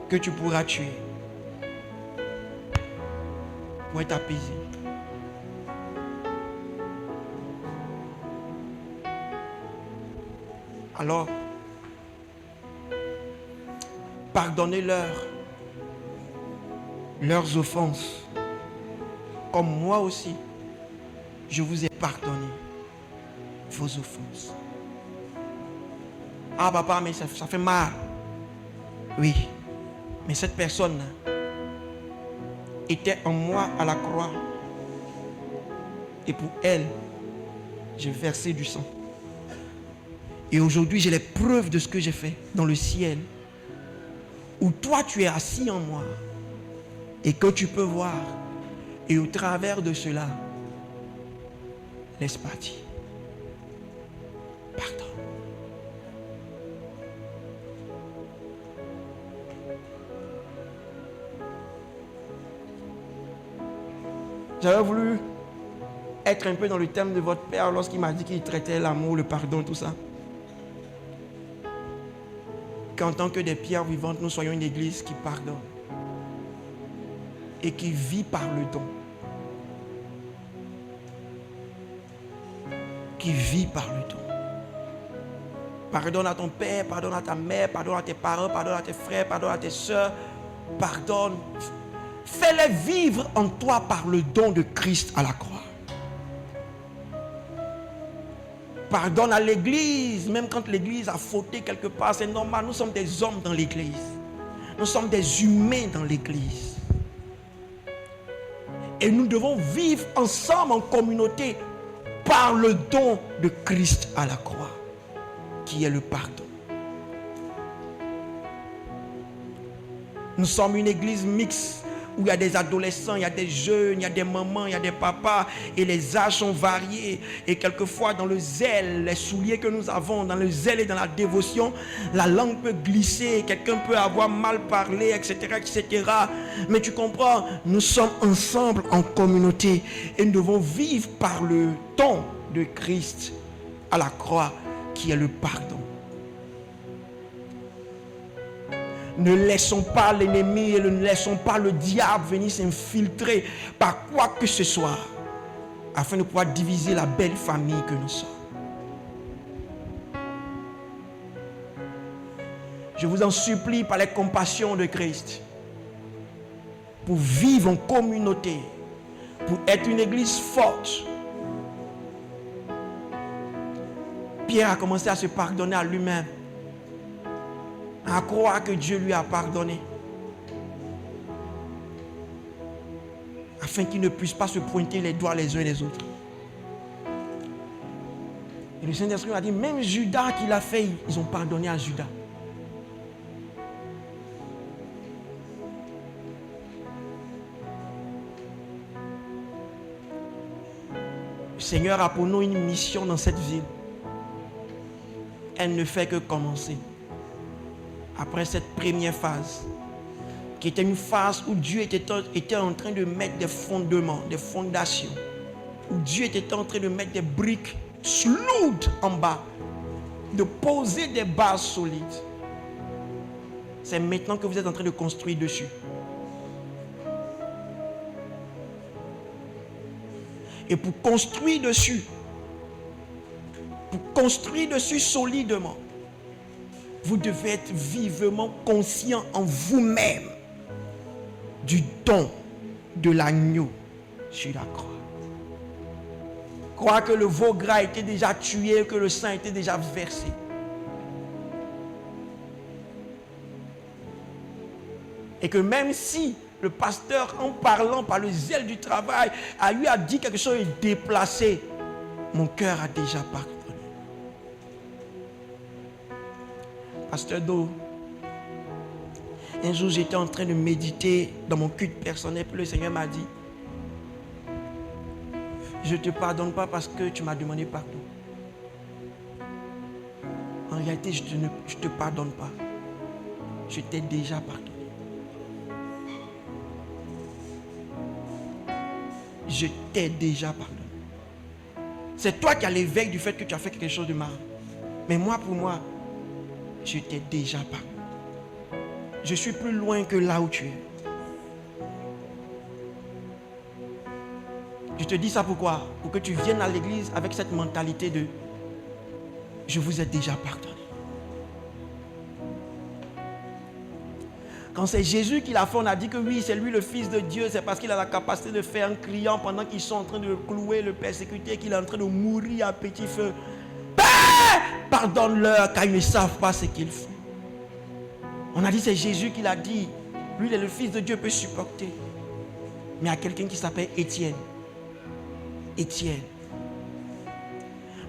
que tu pourras tuer pour être apaisé. Alors, pardonnez-leur leurs offenses, comme moi aussi, je vous ai pardonné vos offenses. Ah papa, mais ça fait mal. Oui, mais cette personne était en moi à la croix. Et pour elle, j'ai versé du sang. Et aujourd'hui, j'ai les preuves de ce que j'ai fait dans le ciel. Où toi, tu es assis en moi. Et que tu peux voir. Et au travers de cela, laisse partir. Pardon. J'avais voulu être un peu dans le thème de votre père lorsqu'il m'a dit qu'il traitait l'amour, le pardon, tout ça. Qu'en tant que des pierres vivantes, nous soyons une église qui pardonne et qui vit par le don. Qui vit par le don. Pardonne à ton père, pardonne à ta mère, pardonne à tes parents, pardonne à tes frères, pardonne à tes soeurs. Pardonne. Fais-les vivre en toi par le don de Christ à la croix. Pardonne à l'église, même quand l'église a fauté quelque part, c'est normal. Nous sommes des hommes dans l'église. Nous sommes des humains dans l'église. Et nous devons vivre ensemble en communauté par le don de Christ à la croix, qui est le pardon. Nous sommes une église mixte où il y a des adolescents, il y a des jeunes, il y a des mamans, il y a des papas, et les âges sont variés. Et quelquefois, dans le zèle, les souliers que nous avons, dans le zèle et dans la dévotion, la langue peut glisser, quelqu'un peut avoir mal parlé, etc., etc. Mais tu comprends, nous sommes ensemble en communauté et nous devons vivre par le don de Christ à la croix, qui est le pardon. Ne laissons pas l'ennemi et ne laissons pas le diable venir s'infiltrer par quoi que ce soit, afin de pouvoir diviser la belle famille que nous sommes. Je vous en supplie par les compassions de Christ, pour vivre en communauté, pour être une église forte. Pierre a commencé à se pardonner à lui-même, à croire que Dieu lui a pardonné, afin qu'il ne puisse pas se pointer les doigts les uns les autres. Et le Saint-Esprit a dit, même Judas qui l'a fait, ils ont pardonné à Judas. Le Seigneur a pour nous une mission dans cette ville. Elle ne fait que commencer. Après cette première phase, qui était une phase où Dieu était en train de mettre des fondements, des fondations, où Dieu était en train de mettre des briques lourdes en bas, de poser des bases solides. C'est maintenant que vous êtes en train de construire dessus. Et pour construire dessus solidement, vous devez être vivement conscient en vous-même du don de l'agneau sur la croix. Croire que le veau gras était déjà tué, que le sang était déjà versé. Et que même si le pasteur, en parlant par le zèle du travail, a dit quelque chose de déplacé, mon cœur a déjà pardonné. Pasteur Do, un jour j'étais en train de méditer dans mon culte personnel, puis le Seigneur m'a dit, je ne te pardonne pas parce que tu m'as demandé pardon. En réalité, je ne te pardonne pas. Je t'ai déjà pardonné. Je t'ai déjà pardonné. C'est toi qui as l'éveil du fait que tu as fait quelque chose de mal. Mais moi, pour moi, je t'ai déjà pardonné. Je suis plus loin que là où tu es. Je te dis ça pourquoi? Pour que tu viennes à l'église avec cette mentalité de je vous ai déjà pardonné. Quand c'est Jésus qui l'a fait, on a dit que oui, c'est lui le Fils de Dieu. C'est parce qu'il a la capacité de faire un criant pendant qu'ils sont en train de le clouer, le persécuter, qu'il est en train de mourir à petit feu. Père, pardonne-leur car ils ne savent pas ce qu'ils font. On a dit c'est Jésus qui l'a dit. Lui, il est le Fils de Dieu, peut supporter. Mais il y a quelqu'un qui s'appelle Étienne. Étienne.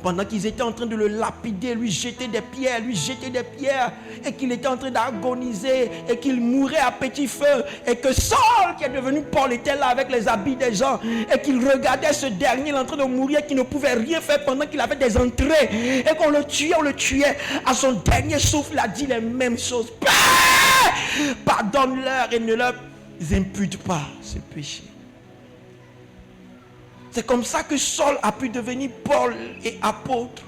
Pendant qu'ils étaient en train de le lapider, lui jeter des pierres, et qu'il était en train d'agoniser, et qu'il mourait à petit feu, et que Saul, qui est devenu Paul, était là avec les habits des gens, et qu'il regardait ce dernier en train de mourir, qui ne pouvait rien faire pendant qu'il avait des entrées, et qu'on le tuait, à son dernier souffle, il a dit les mêmes choses. Père, pardonne-leur et ne leur impute pas ce péché. C'est comme ça que Saul a pu devenir Paul et apôtre.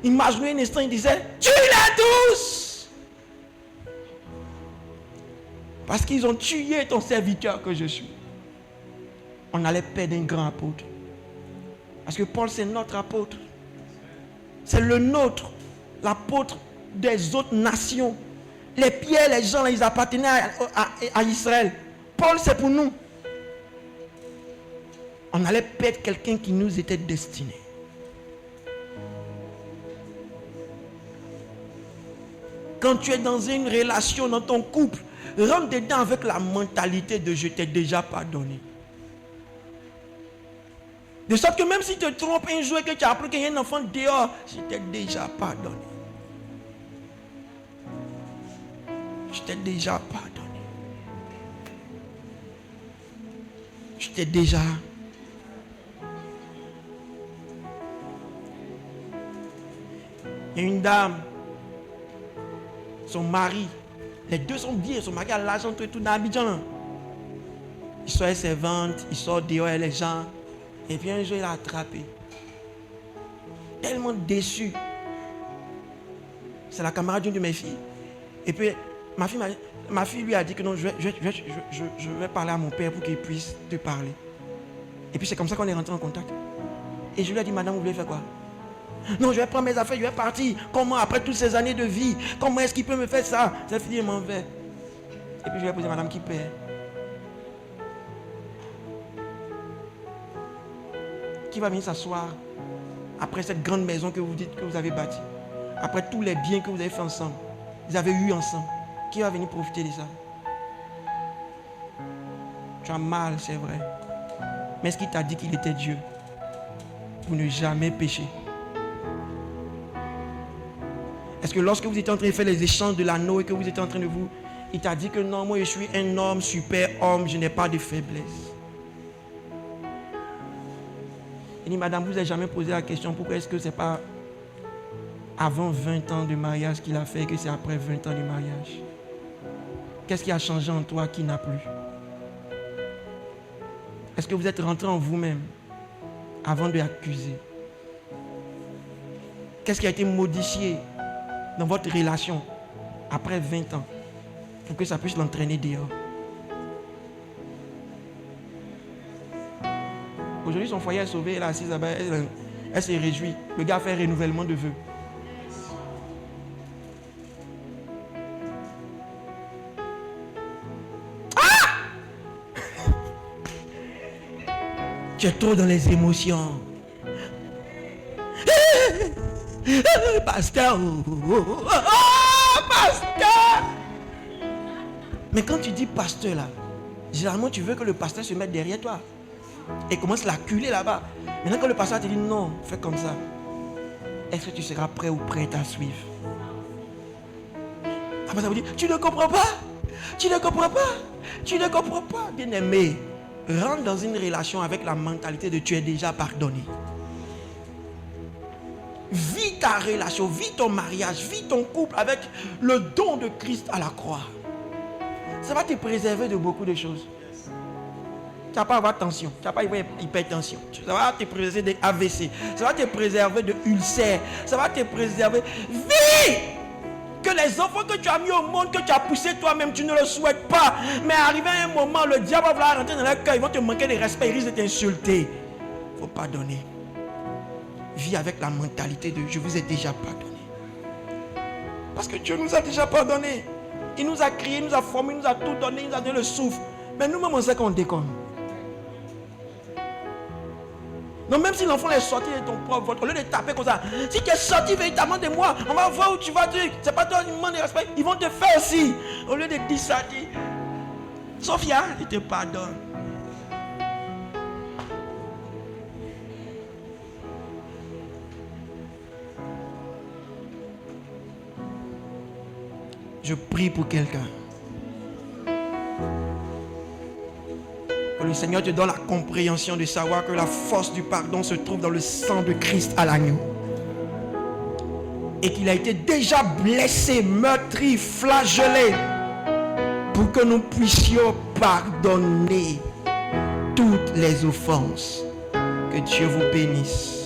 Imaginez un instant, il disait, tue-les tous. Parce qu'ils ont tué ton serviteur que je suis. On allait perdre un grand apôtre. Parce que Paul, c'est notre apôtre. C'est le nôtre, l'apôtre des autres nations. Les pierres, les gens, ils appartenaient à Israël. Paul, c'est pour nous. On allait perdre quelqu'un qui nous était destiné. Quand tu es dans une relation, dans ton couple, rentre dedans avec la mentalité de je t'ai déjà pardonné. De sorte que même si tu te trompes un jour et que tu as appris qu'il y a un enfant dehors, je t'ai déjà pardonné. Je t'ai déjà pardonné. Je t'ai déjà. Il y a une dame, son mari, les deux sont bien, son mari a l'argent, tout dans Abidjan. Il sort ses ventes, il sort dehors les gens. Et puis un jour, il a attrapé. Tellement déçu. C'est la camarade d'une de mes filles. Et puis, ma fille lui a dit que non, je vais parler à mon père pour qu'il puisse te parler. Et puis c'est comme ça qu'on est rentré en contact. Et je lui ai dit, madame, vous voulez faire quoi? Non, je vais prendre mes affaires, je vais partir. Comment, après toutes ces années de vie, comment est-ce qu'il peut me faire ça? Cette fille m'en fait. Et puis je lui ai posé, madame, qui paie? Qui va venir s'asseoir après cette grande maison que vous dites que vous avez bâtie? Après tous les biens que vous avez fait ensemble, vous avez eu ensemble. Qui va venir profiter de ça? Tu as mal, c'est vrai. Mais est-ce qu'il t'a dit qu'il était Dieu pour ne jamais pécher? Est-ce que lorsque vous étiez en train de faire les échanges de l'anneau et que vous étiez en train de vous... Il t'a dit que non, moi je suis un homme, super homme, je n'ai pas de faiblesse. Il dit, madame, vous n'avez jamais posé la question, pourquoi est-ce que ce n'est pas avant 20 ans de mariage qu'il a fait et que c'est après 20 ans de mariage? Qu'est-ce qui a changé en toi qui n'a plus? Est-ce que vous êtes rentré en vous-même avant de l'accuser? Qu'est-ce qui a été modifié dans votre relation après 20 ans pour que ça puisse l'entraîner dehors? Aujourd'hui, son foyer est sauvé, elle est assise là-bas, elle se réjouit. Le gars fait un renouvellement de vœux. Tu es trop dans les émotions. Pasteur. Pasteur. Mais quand tu dis pasteur là, généralement tu veux que le pasteur se mette derrière toi et commence à l'acculer là-bas. Maintenant quand le pasteur te dit non, fais comme ça, est-ce que tu seras prêt ou prête à suivre? Après ça vous dit, tu ne comprends pas. Tu ne comprends pas. Tu ne comprends pas. Bien-aimé, rentre dans une relation avec la mentalité de tu es déjà pardonné. Vis ta relation, vis ton mariage, vis ton couple avec le don de Christ à la croix. Ça va te préserver de beaucoup de choses. Tu n'as pas avoir tension, tu n'as pas hypertension. Ça va te préserver d'AVC, ça va te préserver de ulcères, ça va te préserver. Vis! Que les enfants que tu as mis au monde, que tu as poussé toi-même, tu ne le souhaites pas. Mais arrivé à un moment, le diable va vouloir rentrer dans leur cœur, ils vont te manquer de respect, ils risquent de t'insulter. Il ne faut pas donner. Vis avec la mentalité de je vous ai déjà pardonné. Parce que Dieu nous a déjà pardonné. Il nous a crié, il nous a formé, il nous a tout donné, il nous a donné le souffle. Mais nous-mêmes, on sait qu'on déconne. Donc même si l'enfant est sorti de ton propre vote, au lieu de taper comme ça, si tu es sorti véritablement de moi, on va voir où tu vas dire, c'est pas toi qui demande de respect, ils vont te faire aussi. Au lieu de dire ça, dis, Sophia, il te pardonne. Je prie pour quelqu'un. Que le Seigneur te donne la compréhension de savoir que la force du pardon se trouve dans le sang de Christ à l'agneau. Et qu'il a été déjà blessé, meurtri, flagellé pour que nous puissions pardonner toutes les offenses. Que Dieu vous bénisse.